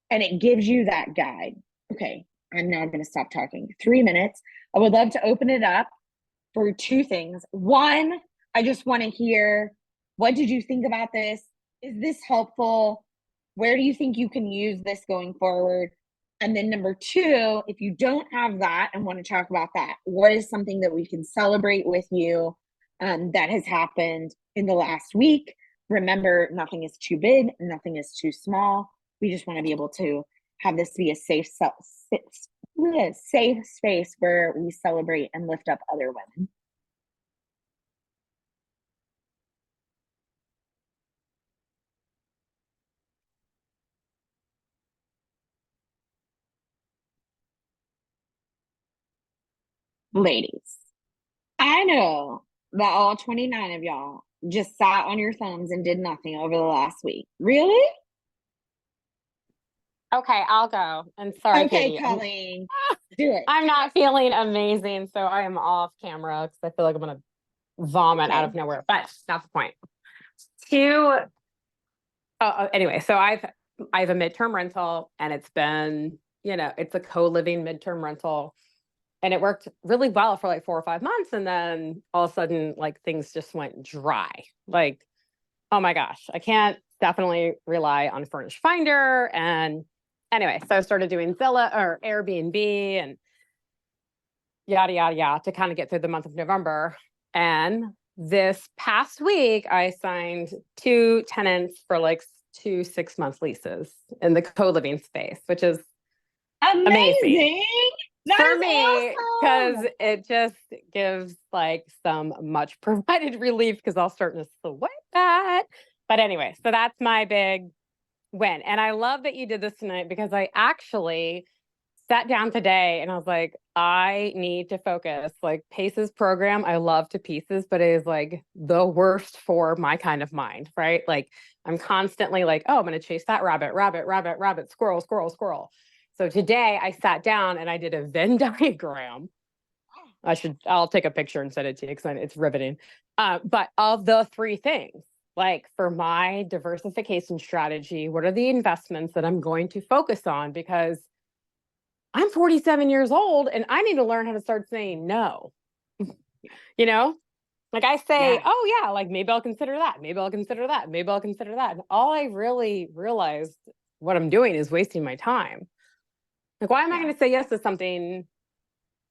And it gives you that guide. Okay, I'm now going to stop talking. 3 minutes. I would love to open it up for 2 things. One, I just want to hear, what did you think about this? Is this helpful? Where do you think you can use this going forward? And then number 2, if you don't have that and want to talk about that, what is something that we can celebrate with you that has happened in the last week? Remember, nothing is too big, nothing is too small. We just want to be able to have this be a safe space where we celebrate and lift up other women. Ladies, I know that all 29 of y'all just sat on your thumbs and did nothing over the last week. Really? Okay, I'll go. And sorry, Okay, Caytie, Colleen, do it. I'm not feeling amazing, so I am off camera because I feel like I'm gonna vomit out of nowhere. But that's the point. Anyway, so I have a midterm rental, and it's been, it's a co-living midterm rental, and it worked really well for like 4 or 5 months, and then all of a sudden, like, things just went dry. Like, oh my gosh, I can't definitely rely on Furnish Finder. And anyway, so I started doing Zillow or Airbnb and yada, yada, yada to kind of get through the month of November. And this past week, I signed 2 tenants for like 2 6-month leases in the co-living space, which is amazing. For me, because it just gives like some much provided relief, because I'll start to sweat that. But anyway, so that's my big win. And I love that you did this tonight, because I actually sat down today and I was like, I need to focus. Like, Pace's program, I love to pieces, but it is like the worst for my kind of mind, right? Like, I'm constantly like, oh, I'm going to chase that rabbit, squirrel, squirrel, squirrel. So today I sat down and I did a Venn diagram. I'll take a picture and send it to you because it's riveting. But of the 3 things, like, for my diversification strategy, what are the investments that I'm going to focus on? Because I'm 47 years old and I need to learn how to start saying no. Like, I say, oh yeah, like, maybe I'll consider that. Maybe I'll consider that. Maybe I'll consider that. And all I really realized what I'm doing is wasting my time. Like, why am I going to say yes to something?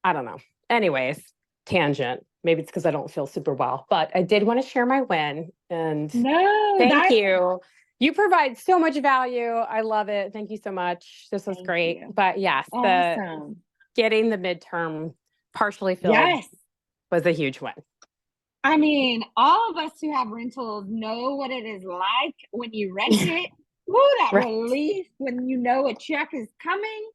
I don't know. Anyways, tangent. Maybe it's because I don't feel super well, but I did want to share my win. And thank you. You provide so much value. I love it. Thank you so much. This was great. But yes, getting the midterm partially filled was a huge win. I mean, all of us who have rentals know what it is like when you rent it. Woo, that relief when you know a check is coming.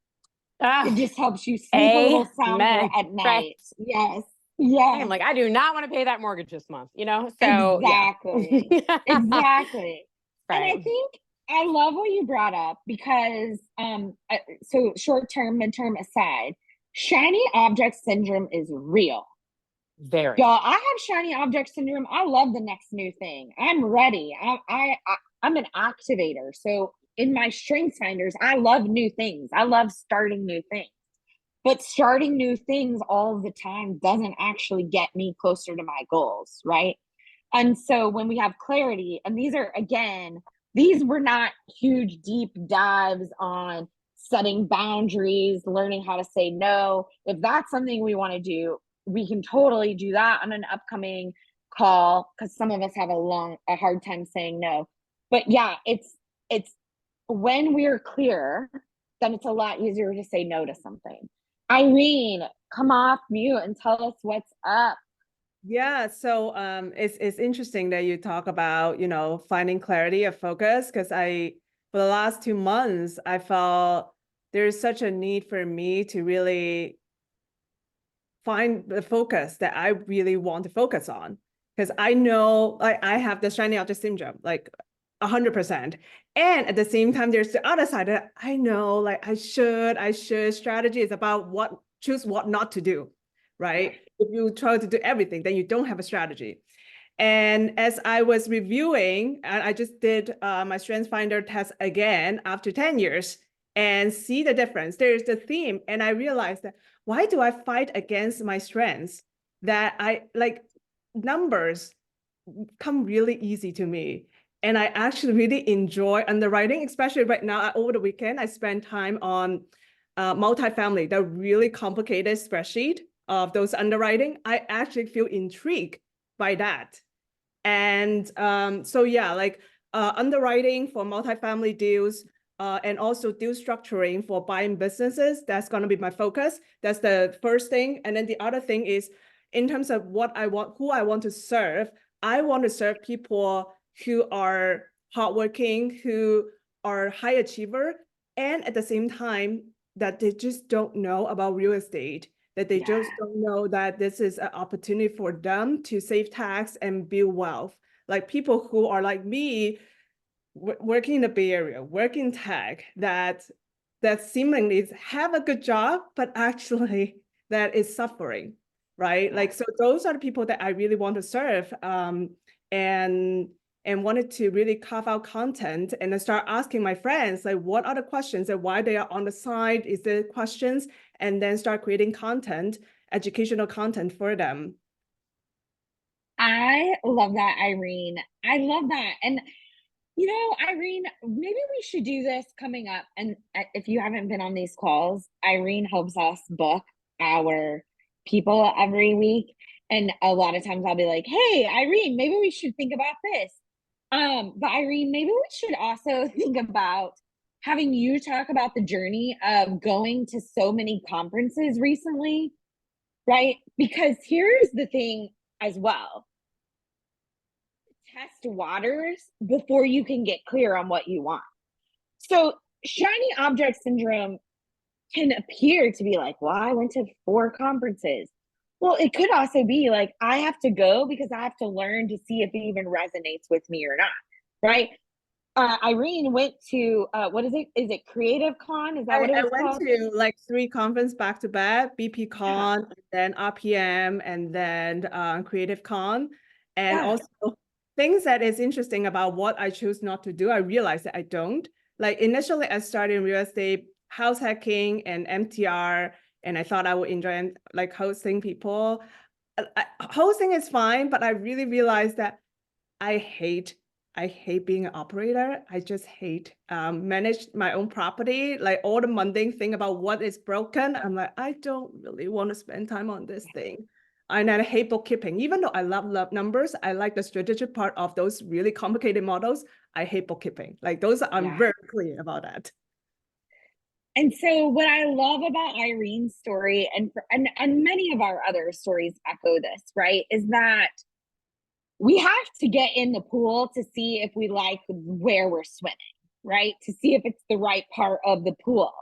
It just helps you sleep a little sounder at night. Yes. I'm like, I do not want to pay that mortgage this month, So exactly. Exactly. Right. And I think I love what you brought up, because so short term, midterm aside, shiny object syndrome is real. Very. Y'all, I have shiny object syndrome. I love the next new thing. I'm ready. I'm an activator. So in my strengths finders, I love new things. I love starting new things. But starting new things all the time doesn't actually get me closer to my goals, right? And so when we have clarity, and these are, again, these were not huge deep dives on setting boundaries, learning how to say no. If that's something we want to do, we can totally do that on an upcoming call, because some of us have a hard time saying no. But yeah, it's when we're clear, then it's a lot easier to say no to something. Irene, come off mute and tell us what's up. Yeah, so it's interesting that you talk about, finding clarity of focus, because for the last 2 months, I felt there's such a need for me to really find the focus that I really want to focus on. Because I know I have the shiny object syndrome, like 100%. And at the same time, there's the other side that I know, like I should. Strategy is about choose what not to do, right? If you try to do everything, then you don't have a strategy. And as I was reviewing, and I just did my Strengths Finder test again after 10 years and see the difference. There's the theme. And I realized that why do I fight against my strengths? That I like numbers come really easy to me. And I actually really enjoy underwriting, especially right now. Over the weekend, I spend time on multifamily, the really complicated spreadsheet of those underwriting. I actually feel intrigued by that. And so yeah, like underwriting for multifamily deals, and also deal structuring for buying businesses, that's going to be my focus. That's the first thing. And then the other thing is, in terms of what I want, who I want to serve, I want to serve people who are hardworking, who are high achiever, and at the same time that they just don't know about real estate, that they just don't know that this is an opportunity for them to save tax and build wealth. Like people who are like me, working in the Bay Area, working tech, that seemingly have a good job, but actually that is suffering, right? Like, so those are the people that I really want to serve, and wanted to really carve out content and then start asking my friends, like, what are the questions and why they are on the side, is the questions, and then start creating content, educational content for them. I love that, Irene. I love that. And Irene, maybe we should do this coming up. And if you haven't been on these calls, Irene helps us book our people every week. And a lot of times I'll be like, hey, Irene, maybe we should think about this. But Irene, maybe we should also think about having you talk about the journey of going to so many conferences recently, right? Because here's the thing as well. Test waters before you can get clear on what you want. So shiny object syndrome can appear to be like, well, I went to 4 conferences. Well, it could also be like, I have to go because I have to learn to see if it even resonates with me or not, right? Irene went to, what is it? Is it Creative Con? Is that what it was called? I went to like 3 conferences back to back, BP Con, then RPM, and then Creative Con. And also things that is interesting about what I choose not to do, I realized that I don't. Like initially I started in real estate, house hacking and MTR, and I thought I would enjoy like hosting people. Hosting is fine, but I really realized that I hate being an operator. I just hate manage my own property, like all the mundane thing about what is broken. I'm like, I don't really want to spend time on this thing. And I hate bookkeeping. Even though I love numbers, I like the strategic part of those really complicated models. I hate bookkeeping. Like those, I'm very clear about that. And so what I love about Irene's story, and many of our other stories echo this, right, is that we have to get in the pool to see if we like where we're swimming, right? To see if it's the right part of the pool.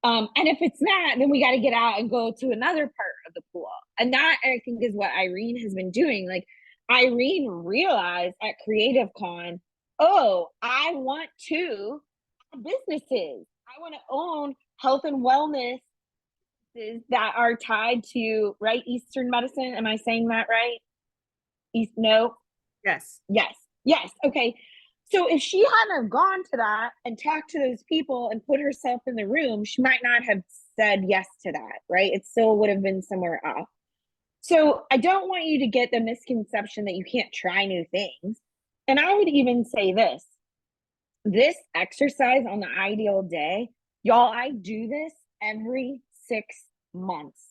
And if it's not, then we got to get out and go to another part of the pool. And that, I think, is what Irene has been doing. Like, Irene realized at Creative Con, oh, I want to have businesses. I want to own health and wellness that are tied to, right, Eastern medicine. Am I saying that right? No. Yes. Yes. Okay. So if she hadn't have gone to that and talked to those people and put herself in the room, she might not have said yes to that, right? It still would have been somewhere else. So I don't want you to get the misconception that you can't try new things. And I would even say this exercise on the ideal day, y'all, I do this every 6 months.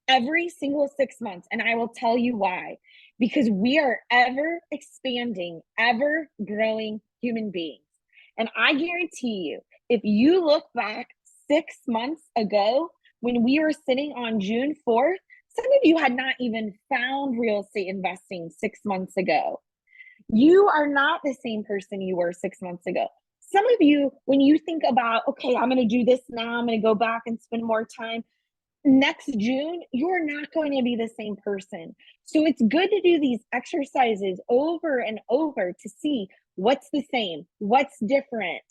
Every single 6 months. And I will tell you why. Because we are ever expanding, ever growing human beings. And I guarantee you, if you look back 6 months ago, when we were sitting on June 4th, some of you had not even found real estate investing 6 months ago. You are not the same person you were 6 months ago. Some of you, when you think about, okay, I'm going to do this now, I'm going to go back and spend more time. Next June, you're not going to be the same person. So it's good to do these exercises over and over to see what's the same, what's different.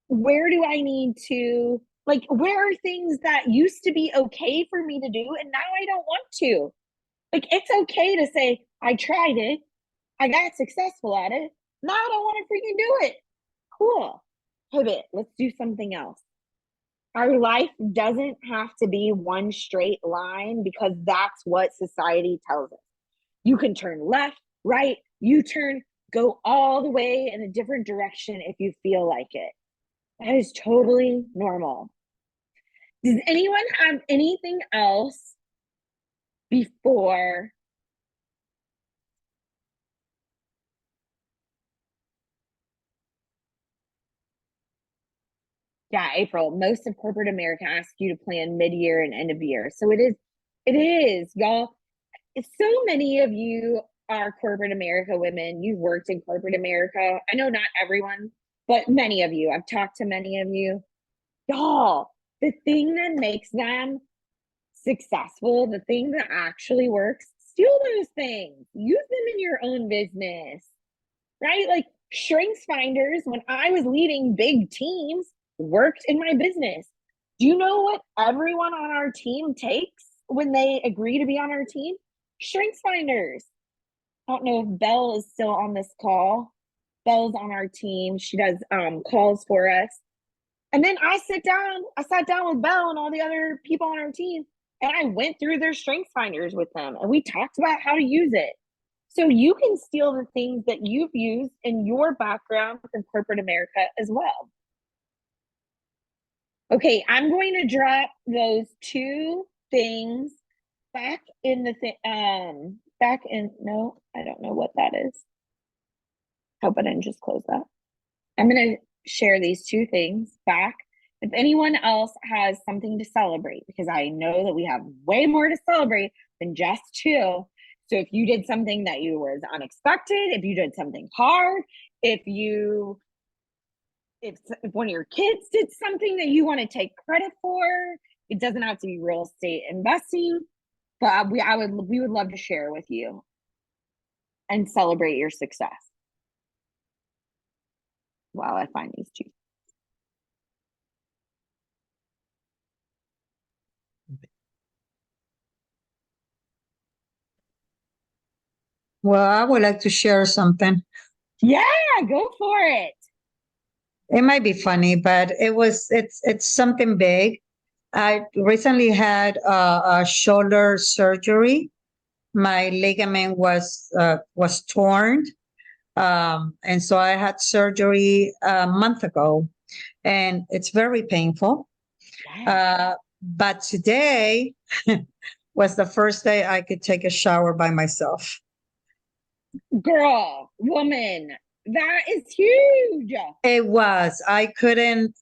Where do I need to, like, where are things that used to be okay for me to do and now I don't want to? Like, it's okay to say, I tried it, I got successful at it, now I don't want to freaking do it. Cool. Pivot. Let's do something else. Our life doesn't have to be one straight line because that's what society tells us. You can turn left, right, U-turn, go all the way in a different direction if you feel like it. That is totally normal. Does anyone have anything else before? Yeah, April, most of corporate America asks you to plan mid-year and end of year. So it is, y'all. So many of you are corporate America women. You've worked in corporate America. I know not everyone, but many of you. I've talked to many of you. Y'all, the thing that makes them successful, the thing that actually works, steal those things. Use them in your own business, right? Like Strengths Finders, when I was leading big teams, worked in my business. Do you know what everyone on our team takes when they agree to be on our team? Strengths Finders. I don't know if Belle is still on this call. Belle's on our team. She does calls for us. And then I sat down with Belle and all the other people on our team, and I went through their Strengths Finders with them, and we talked about how to use it. So you can steal the things that you've used in your background from corporate America as well. Okay, I'm going to drop those 2 things back in the no, I don't know what that is. Hope I didn't just close that. I'm going to share these 2 things back. If anyone else has something to celebrate, because I know that we have way more to celebrate than just 2. So if you did something that you was unexpected, if you did something hard, if one of your kids did something that you want to take credit for, it doesn't have to be real estate investing, but we would love to share with you and celebrate your success. While I find these 2. Well, I would like to share something. Yeah, go for it. It might be funny, but it's something big. I recently had a shoulder surgery. My ligament was torn, and so I had surgery a month ago, and it's very painful. But today was the first day I could take a shower by myself. Girl, woman, that is huge. It was. I couldn't.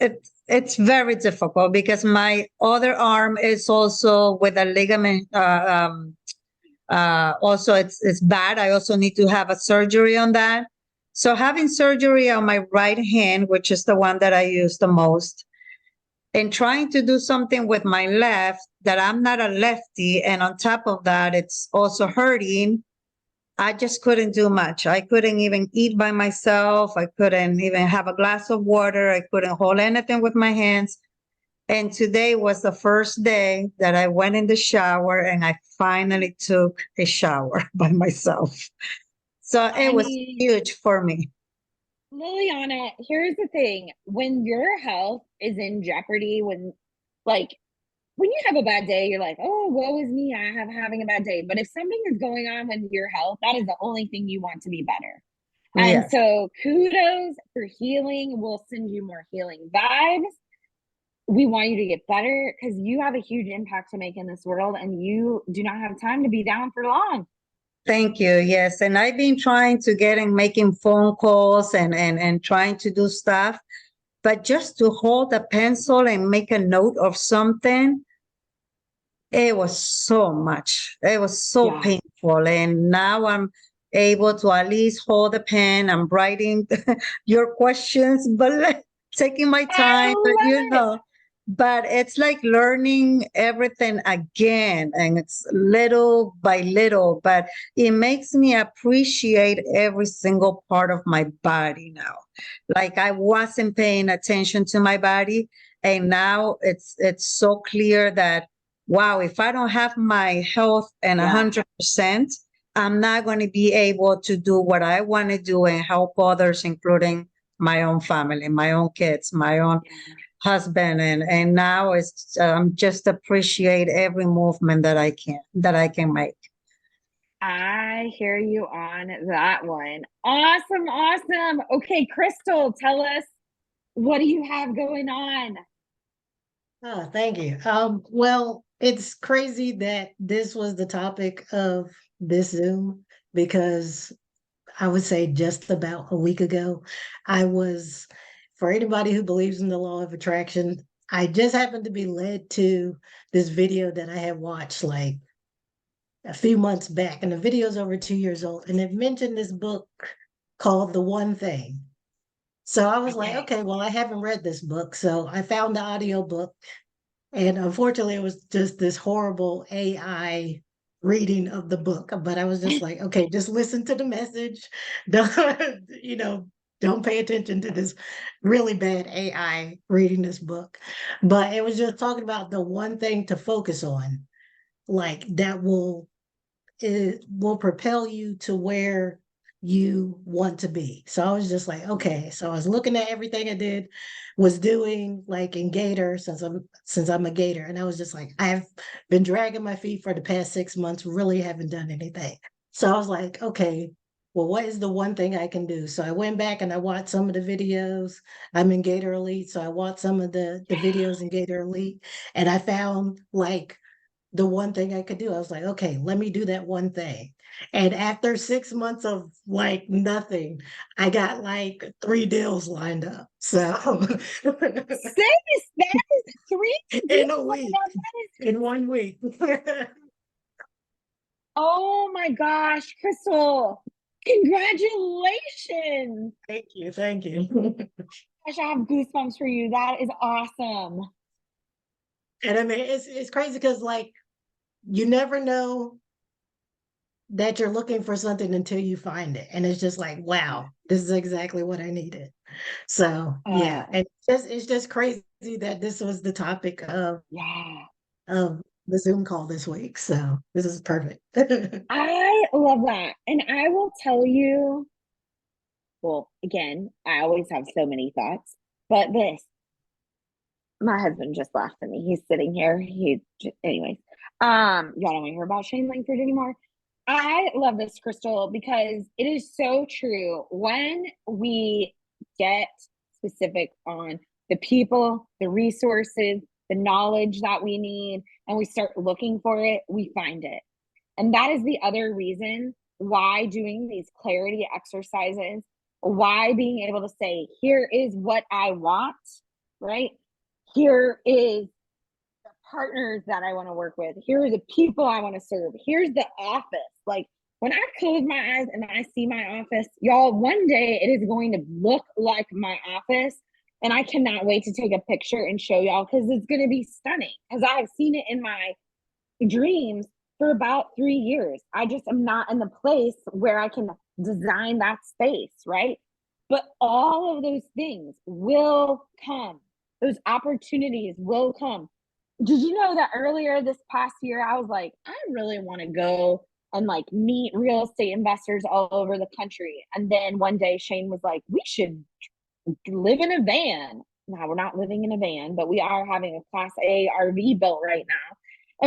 It's very difficult because my other arm is also with a ligament. Also, it's bad. I also need to have a surgery on that. So having surgery on my right hand, which is the one that I use the most, and trying to do something with my left, that I'm not a lefty, and on top of that, it's also hurting. I just couldn't do much. I couldn't even eat by myself. I couldn't even have a glass of water. I couldn't hold anything with my hands. And today was the first day that I went in the shower and I finally took a shower by myself. So I it was mean, huge for me. Liliana, here's the thing. When your health is in jeopardy, like, when you have a bad day, you're like, oh, woe is me, having a bad day. But if something is going on with your health, that is the only thing you want to be better. And Yes. so kudos for healing. We'll send you more healing vibes. We want you to get better because you have a huge impact to make in this world and you do not have time to be down for long. Thank you. Yes. And I've been trying to get and making phone calls and trying to do stuff, but just to hold a pencil and make a note of something, it was so much. It was so Yeah. painful. And now I'm able to at least hold a pen. I'm writing your questions, but like, taking my time, I love it. but it's like learning everything again. And it's little by little, but it makes me appreciate every single part of my body now. Like I wasn't paying attention to my body. And now it's so clear that wow, if I don't have my health and Yeah. 100%, I'm not going to be able to do what I want to do and help others, including my own family, my own kids, my own husband. And now it's just appreciate every movement that I can make. I hear you on that one. Awesome, awesome. Okay, Crystal, tell us, what do you have going on? Oh, thank you. Well, it's crazy that this was the topic of this Zoom because I would say just about a week ago, for anybody who believes in the law of attraction, I just happened to be led to this video that I had watched like a few months back, and the video's over 2 years old, and it mentioned this book called The One Thing. So I was like, okay, well, I haven't read this book. So I found the audio book. And unfortunately, it was just this horrible AI reading of the book. But I was just like, okay, just listen to the message. Don't, don't pay attention to this really bad AI reading this book. But it was just talking about the one thing to focus on, like it will propel you to where you want to be. So I was just like, okay. So I was looking at everything I was doing like in Gator since I'm a Gator. And I was just like, I've been dragging my feet for the past 6 months, really haven't done anything. So I was like, okay, well, what is the one thing I can do? So I went back and I watched some of the videos. I'm in Gator Elite. So I watched some of the videos in Gator Elite, and I found like the one thing I could do. I was like, okay, let me do that one thing. And after 6 months of like nothing, I got like 3 deals lined up. So That is 3 in a week, in 1 week. Oh my gosh, Crystal, congratulations. Thank you. Thank you. Gosh, I have goosebumps for you. That is awesome. And I mean, it's crazy because like, you never know that you're looking for something until you find it. And it's just like, wow, this is exactly what I needed. So yeah, and it's just crazy that this was the topic of the Zoom call this week. So this is perfect. I love that. And I will tell you, well, again, I always have so many thoughts, but my husband just laughed at me. He's sitting here. Anyways, y'all don't want to hear about Shane Langford anymore. I love this, Crystal, because it is so true. When we get specific on the people, the resources, the knowledge that we need, and we start looking for it, we find it. And that is the other reason why doing these clarity exercises, why being able to say, here is what I want, right? Here is the partners that I want to work with. Here are the people I want to serve. Here's the office. Like when I close my eyes and I see my office, y'all, one day it is going to look like my office. And I cannot wait to take a picture and show y'all because it's going to be stunning because I've seen it in my dreams for about 3 years. I just am not in the place where I can design that space, right? But all of those things will come. those opportunities will come. Did you know that earlier this past year, I was like, I really want to go and like meet real estate investors all over the country. And then one day Shane was like, we should live in a van. Now we're not living in a van, but we are having a Class A RV built right now.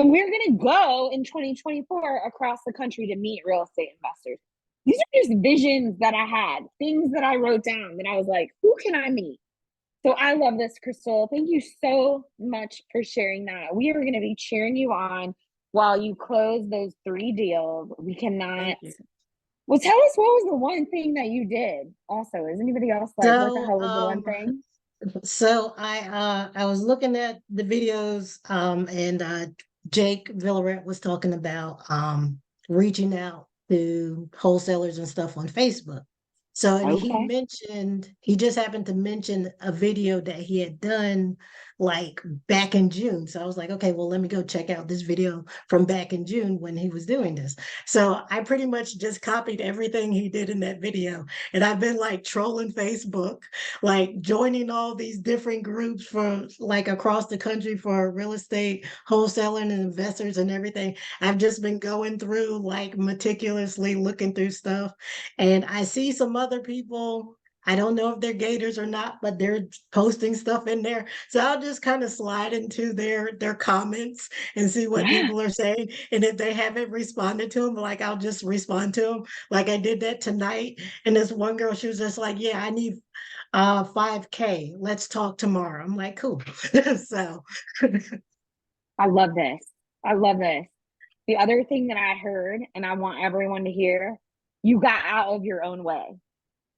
And we're going to go in 2024 across the country to meet real estate investors. These are just visions that I had, things that I wrote down that I was like, who can I meet? So I love this, Crystal. Thank you so much for sharing that. We are going to be cheering you on while you close those 3 deals. We cannot. Well, tell us what was the one thing that you did also. Is anybody else like, what the hell was the one thing? So I was looking at the videos and Jake Villaret was talking about reaching out to wholesalers and stuff on Facebook. So and he just happened to mention a video that he had done like back in June. So I was like, okay, well, let me go check out this video from back in June when he was doing this. So I pretty much just copied everything he did in that video. And I've been like trolling Facebook, like joining all these different groups from like across the country for real estate wholesaling and investors and everything. I've just been going through like meticulously looking through stuff. And I see some other people, I don't know if they're gators or not, but they're posting stuff in there. So I'll just kind of slide into their comments and see what people are saying. And if they haven't responded to them, like I'll just respond to them. Like I did that tonight. And this one girl, she was just like, yeah, I need 5K. Let's talk tomorrow. I'm like, cool. So I love this. I love this. The other thing that I heard, and I want everyone to hear, you got out of your own way.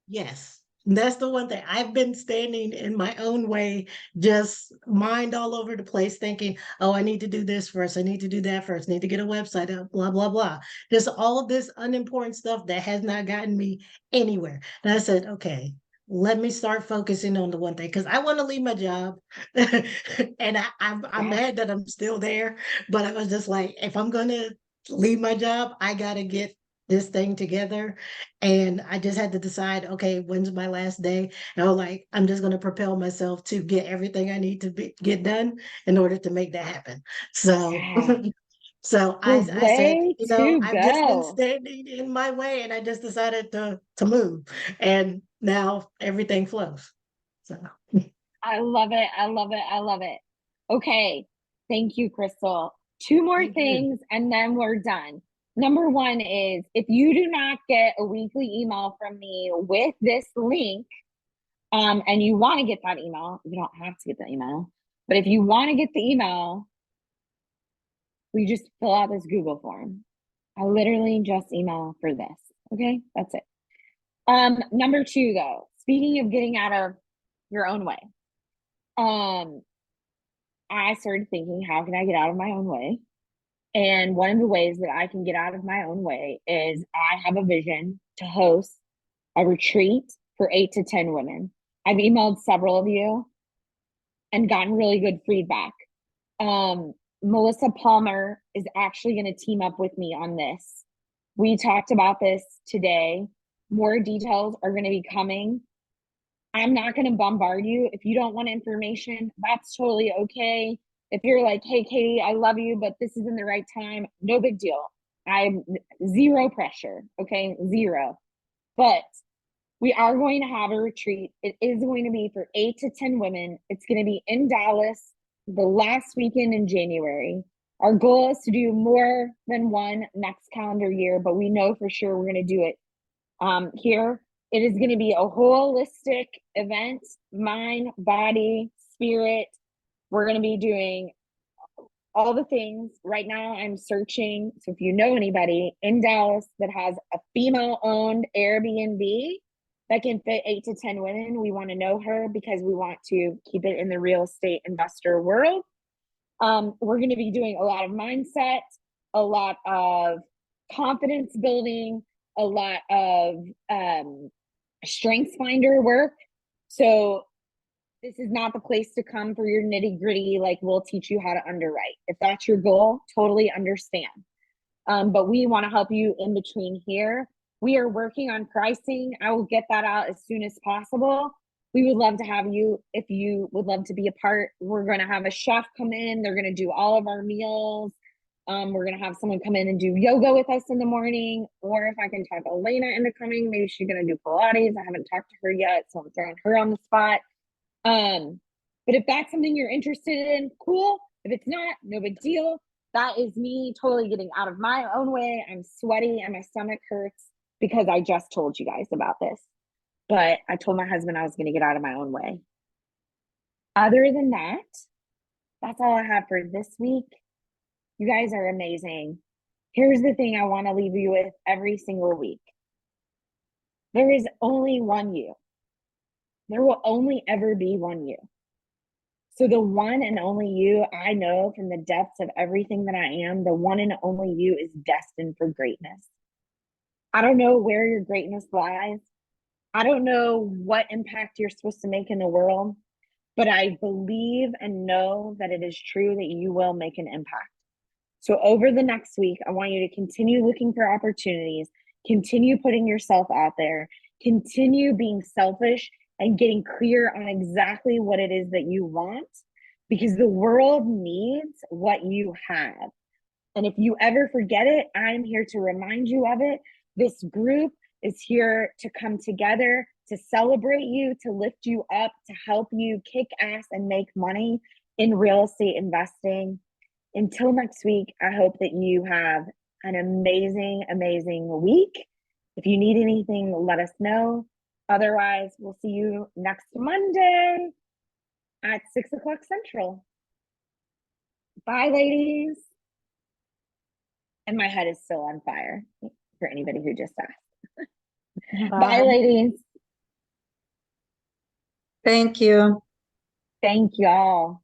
Yes. That's the one thing. I've been standing in my own way, just mind all over the place, thinking, oh, I need to do this first. I need to do that first. I need to get a website up, blah, blah, blah. Just all of this unimportant stuff that has not gotten me anywhere. And I said, okay, let me start focusing on the one thing because I want to leave my job. And I'm mad that I'm still there. But I was just like, if I'm going to leave my job, I got to get this thing together. And I just had to decide, okay, when's my last day? And I was like, I'm just going to propel myself to get everything I need to get done in order to make that happen. So, so I said, you know, I've just been standing in my way and I just decided to move. And now everything flows. So I love it. I love it. I love it. Okay. Thank you, Crystal. 2 more things and then we're done. Number 1 is if you do not get a weekly email from me with this link, and you want to get that email, you don't have to get the email, but if you want to get the email, we just fill out this Google form. I literally just email for this. Okay, that's it. Number 2, though, speaking of getting out of your own way, I started thinking, how can I get out of my own way? And one of the ways that I can get out of my own way is I have a vision to host a retreat for 8 to 10 women. I've emailed several of you and gotten really good feedback. Melissa Palmer is actually going to team up with me on this. We talked about this today. More details are going to be coming. I'm not going to bombard you. If you don't want information, that's totally okay. If you're like, hey, Caytie, I love you, but this isn't the right time, no big deal. I'm zero pressure, okay? Zero. But we are going to have a retreat. It is going to be for 8 to 10 women. It's going to be in Dallas the last weekend in January. Our goal is to do more than one next calendar year, but we know for sure we're going to do it here. It is going to be a holistic event, mind, body, spirit. We're going to be doing all the things. Right now, I'm searching. So if you know anybody in Dallas that has a female-owned Airbnb that can fit 8 to 10 women, we want to know her because we want to keep it in the real estate investor world. We're going to be doing a lot of mindset, a lot of confidence building, a lot of strengths finder work. So this is not the place to come for your nitty gritty, like we'll teach you how to underwrite. If that's your goal, totally understand. But we want to help you in between here. We are working on pricing. I will get that out as soon as possible. We would love to have you if you would love to be a part. We're going to have a chef come in. They're going to do all of our meals. We're going to have someone come in and do yoga with us in the morning. Or if I can talk Elena into coming, maybe she's going to do Pilates. I haven't talked to her yet, so I'm throwing her on the spot. But if that's something you're interested in, cool. If it's not, no big deal. That is me totally getting out of my own way. I'm sweaty and my stomach hurts because I just told you guys about this. But I told my husband I was going to get out of my own way. Other than that, that's all I have for this week. You guys are amazing. Here's the thing I want to leave you with every single week. There is only one you. There will only ever be one you. So the one and only you, I know from the depths of everything that I am, the one and only you is destined for greatness. I don't know where your greatness lies. I don't know what impact you're supposed to make in the world, but I believe and know that it is true that you will make an impact. So over the next week, I want you to continue looking for opportunities, continue putting yourself out there, continue being selfish and getting clear on exactly what it is that you want, because the world needs what you have. And if you ever forget it, I'm here to remind you of it. This group is here to come together, to celebrate you, to lift you up, to help you kick ass and make money in real estate investing. Until next week, I hope that you have an amazing, amazing week. If you need anything, let us know. Otherwise, we'll see you next Monday at 6 o'clock Central. Bye, ladies. And my head is still on fire for anybody who just asked. Bye, ladies. Thank you. Thank y'all.